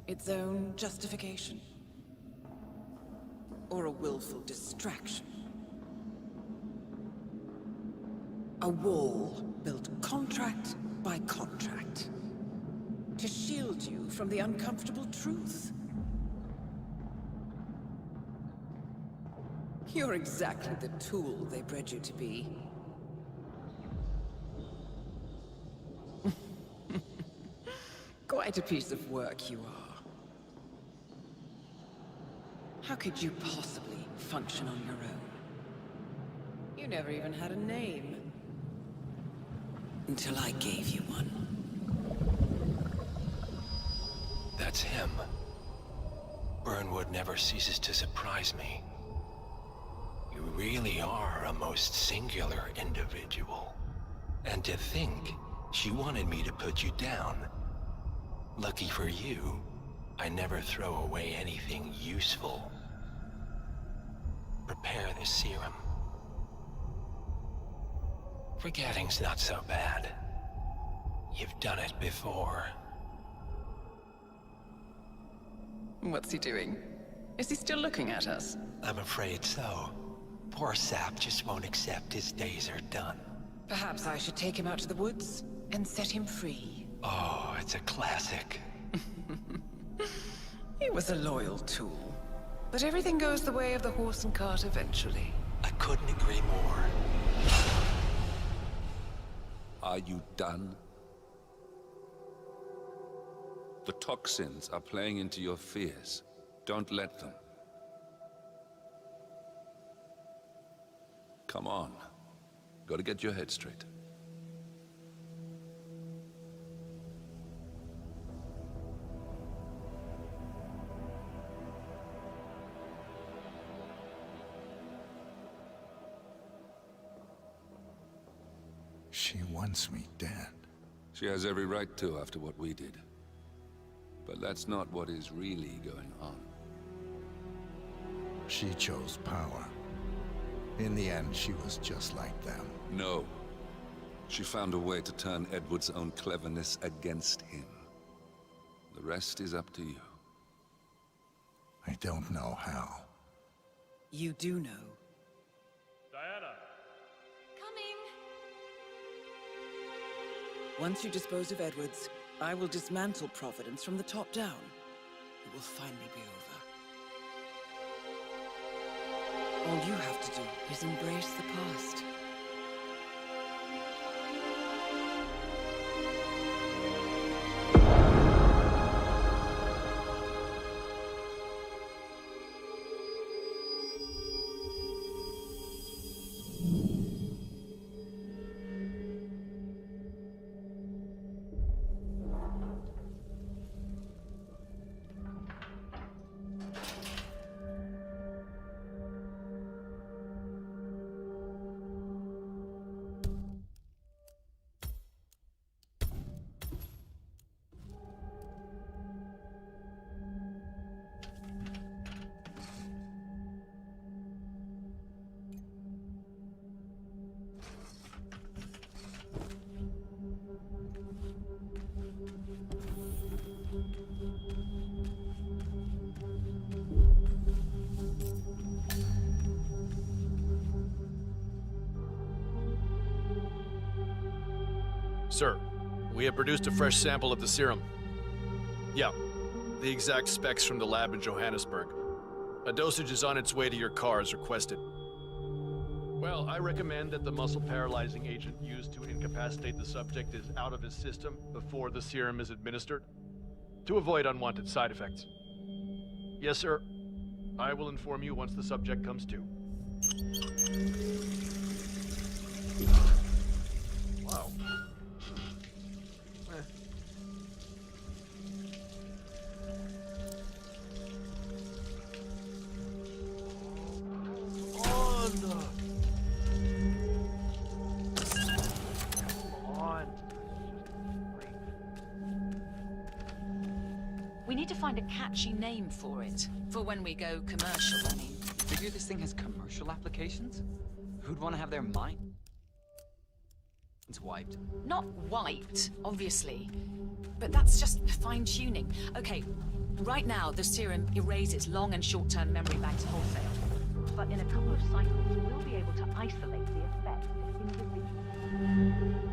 its own justification? Or a willful distraction? A wall built contract by contract to shield you from the uncomfortable truth. You're exactly the tool they bred you to be. Quite a piece of work you are. How could you possibly function on your own? You never even had a name. Until I gave you one. That's him. Burnwood never ceases to surprise me. You really are a most singular individual. And to think, she wanted me to put you down. Lucky for you, I never throw away anything useful. Prepare the serum. Forgetting's not so bad. You've done it before. What's he doing? Is he still looking at us? I'm afraid so. Poor sap just won't accept his days are done. Perhaps I should take him out to the woods and set him free. Oh, it's a classic. He was a loyal tool. But everything goes the way of the horse and cart eventually. I couldn't agree more. Are you done? The toxins are playing into your fears. Don't let them. Come on. Gotta get your head straight. She wants me dead. She has every right to after what we did. But that's not what is really going on. She chose power. In the end, she was just like them. No. She found a way to turn Edward's own cleverness against him. The rest is up to you. I don't know how. You do know. Diana! Coming! Once you dispose of Edwards, I will dismantle Providence from the top down. It will finally be over. All you have to do is embrace the past. Sir, we have produced a fresh sample of the serum. Yeah, the exact specs from the lab in Johannesburg. A dosage is on its way to your car as requested. Well, I recommend that the muscle-paralyzing agent used to incapacitate the subject is out of his system before the serum is administered, to avoid unwanted side effects. Yes, sir. I will inform you once the subject comes to. Wow. We need to find a catchy name for it. For when we go commercial, I mean. You figure this thing has commercial applications? Who'd want to have their mind wiped? Not wiped, obviously. But that's just fine-tuning. Okay, right now the serum erases long and short-term memory banks wholesale. But in a couple of cycles, we'll be able to isolate the effect individually.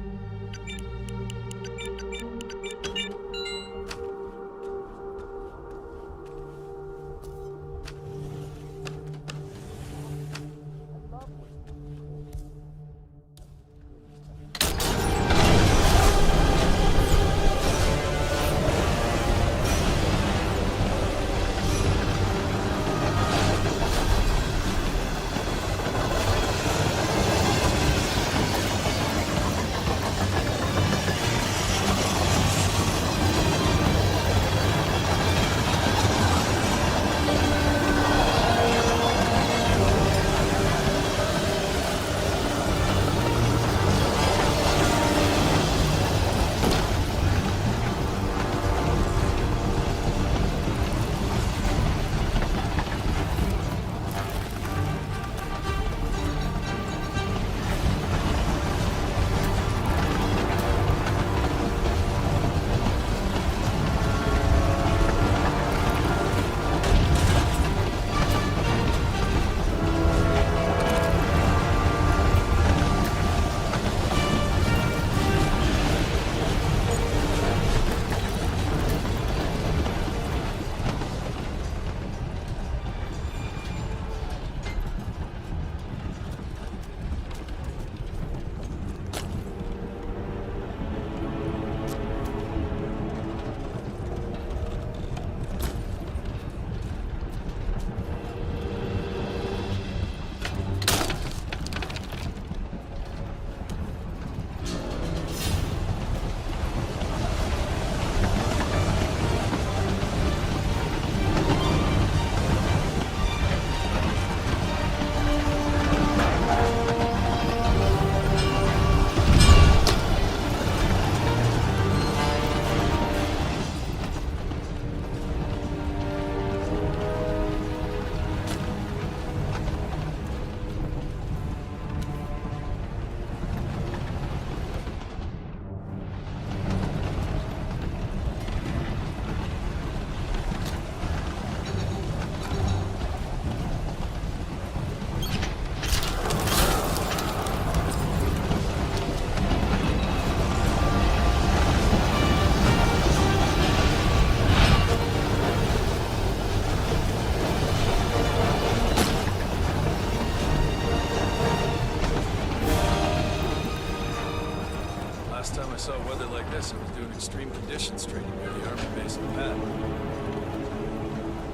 Last time I saw weather like this, I was doing extreme conditions training near the army base in Pat.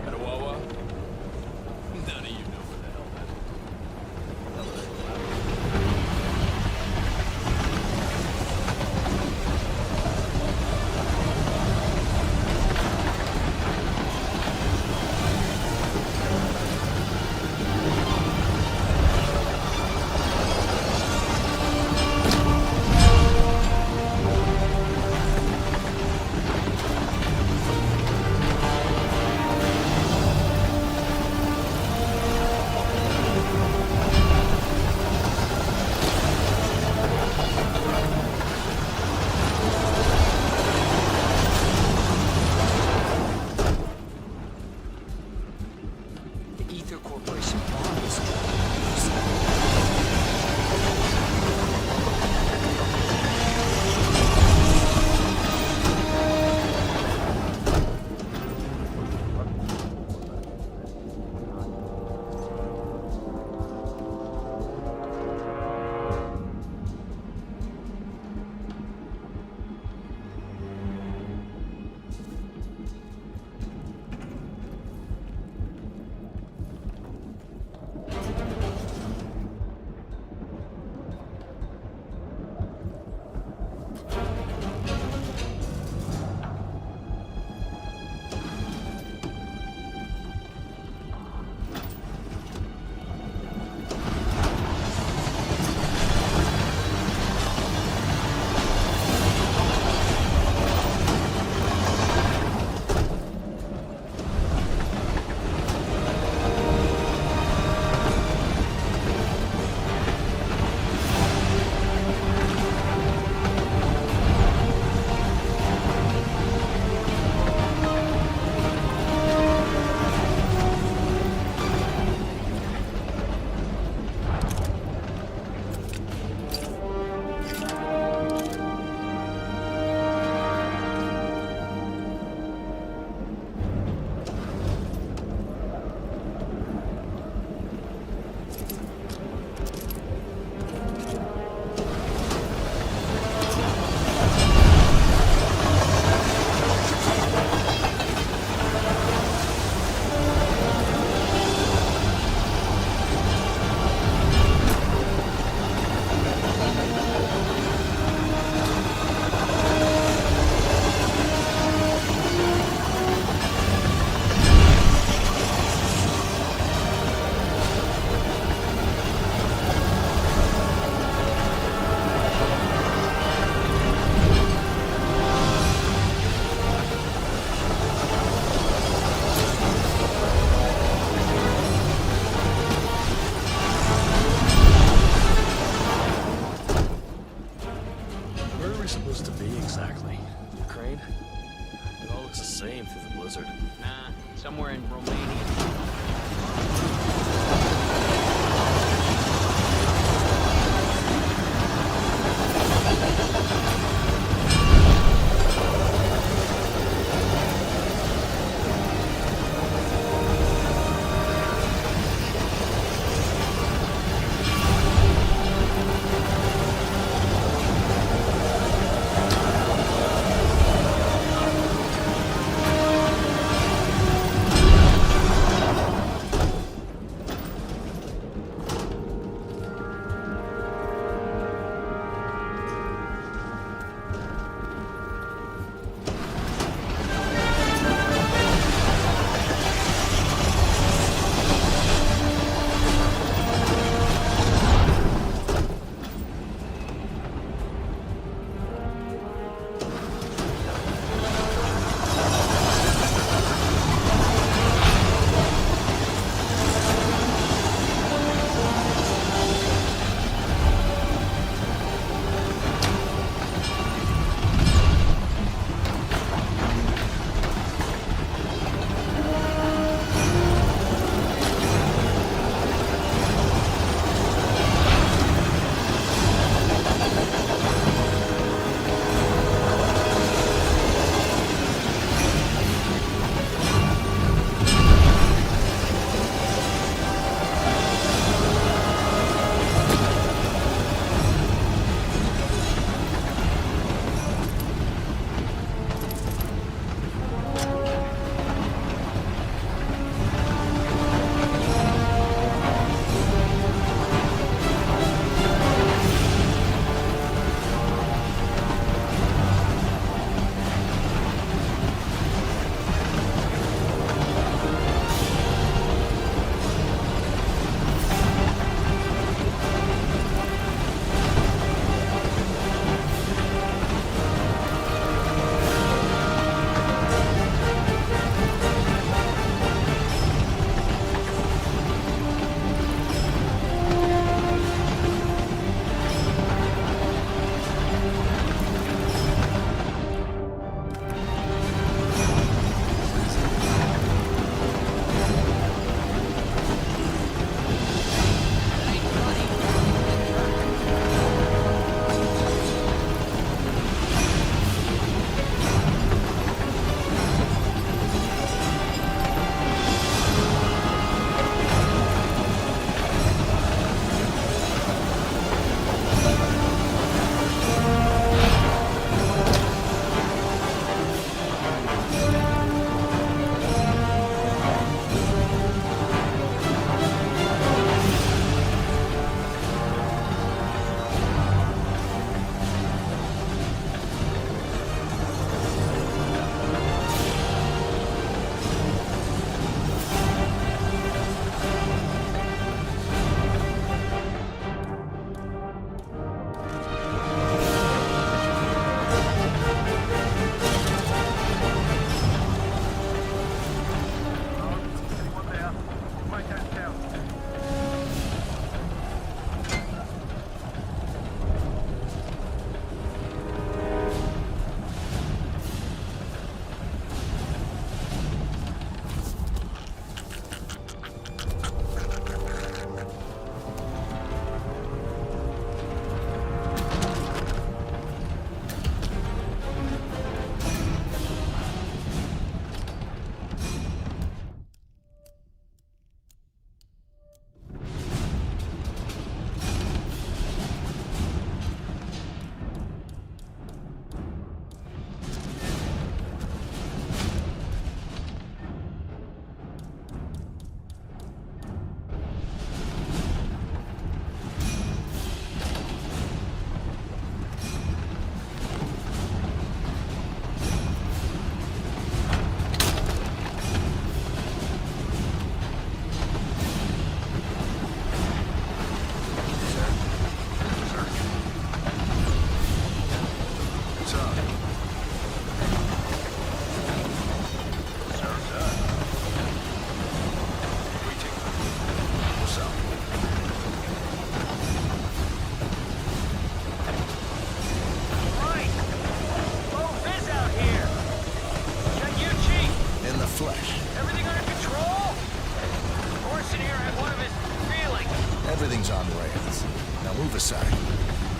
At a Wawa? None of you know where the hell that is.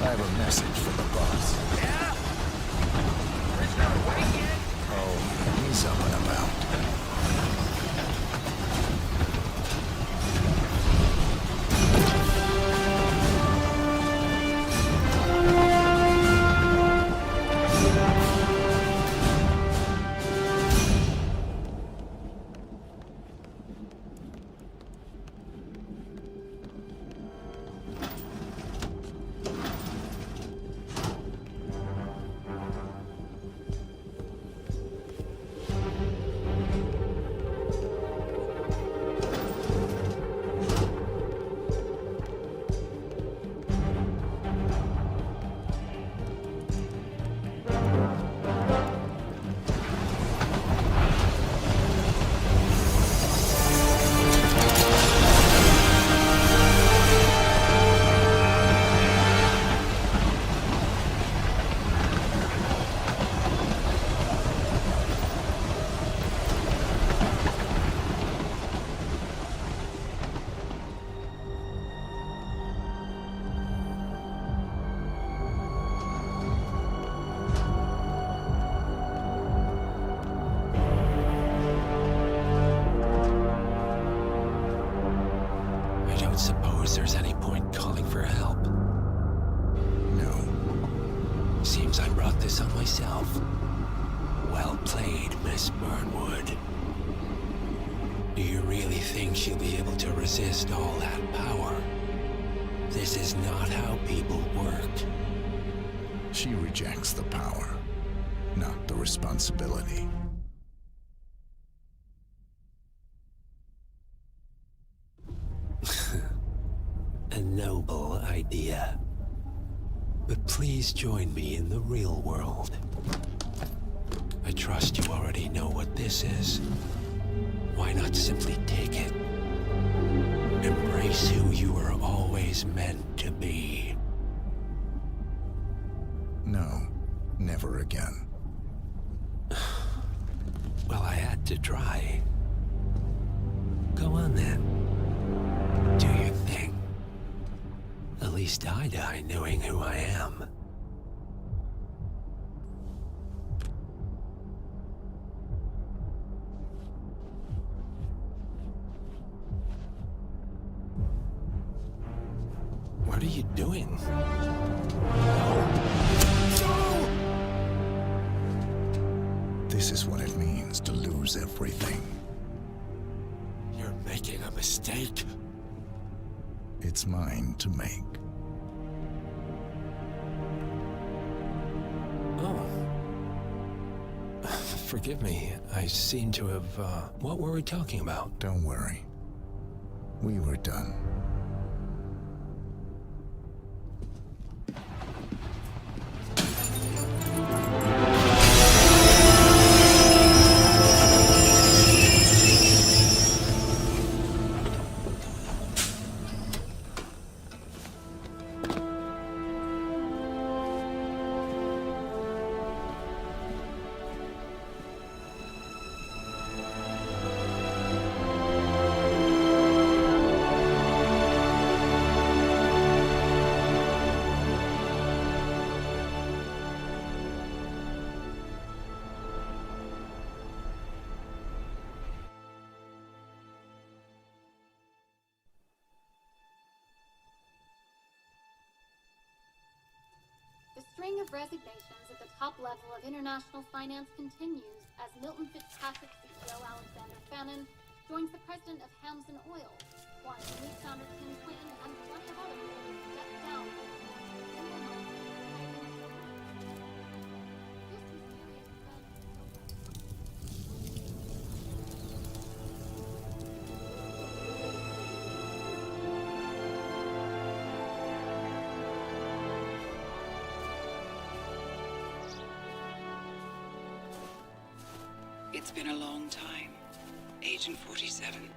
I have a message for the boss. Yeah? Prisoner awake yet? Oh, he's up and about. I don't suppose there's any point calling for help. No. Seems I brought this on myself. Well played, Miss Burnwood. Do you really think she'll be able to resist all that power? This is not how people work. She rejects the power, not the responsibility. A noble idea. But please join me in the real world. I trust you already know what this is. Why not simply take it? Embrace who you were always meant to be. No, never again. Well, I had to try. Go on then. Do your thing. At least I die knowing who I am. What are you doing? This is what it means to lose everything. You're making a mistake. It's mine to make. Oh. Forgive me. I seem to have, what were we talking about? Don't worry. We were done. The string of resignations at the top level of international finance continues as Milton Fitzpatrick CEO Alexander Fannin joins the president of Hamson Oil, while newly founder Tim Clinton and plenty of other people step down. It's been a long time, Agent 47.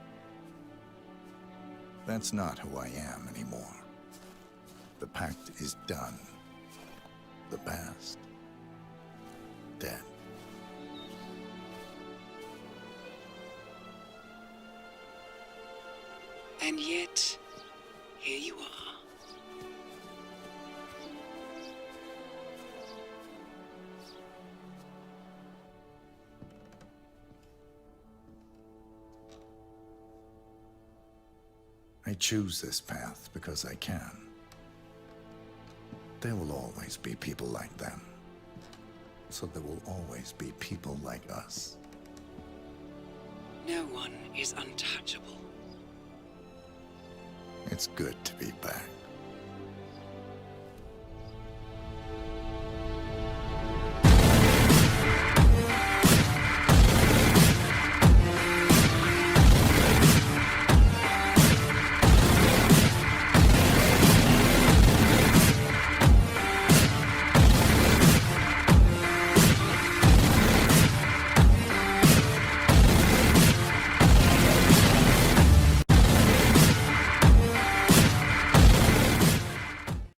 That's not who I am anymore. The pact is done. The past, dead. And yet, here you are. choose this path because I can. There will always be people like them. So there will always be people like us. No one is untouchable. It's good to be back.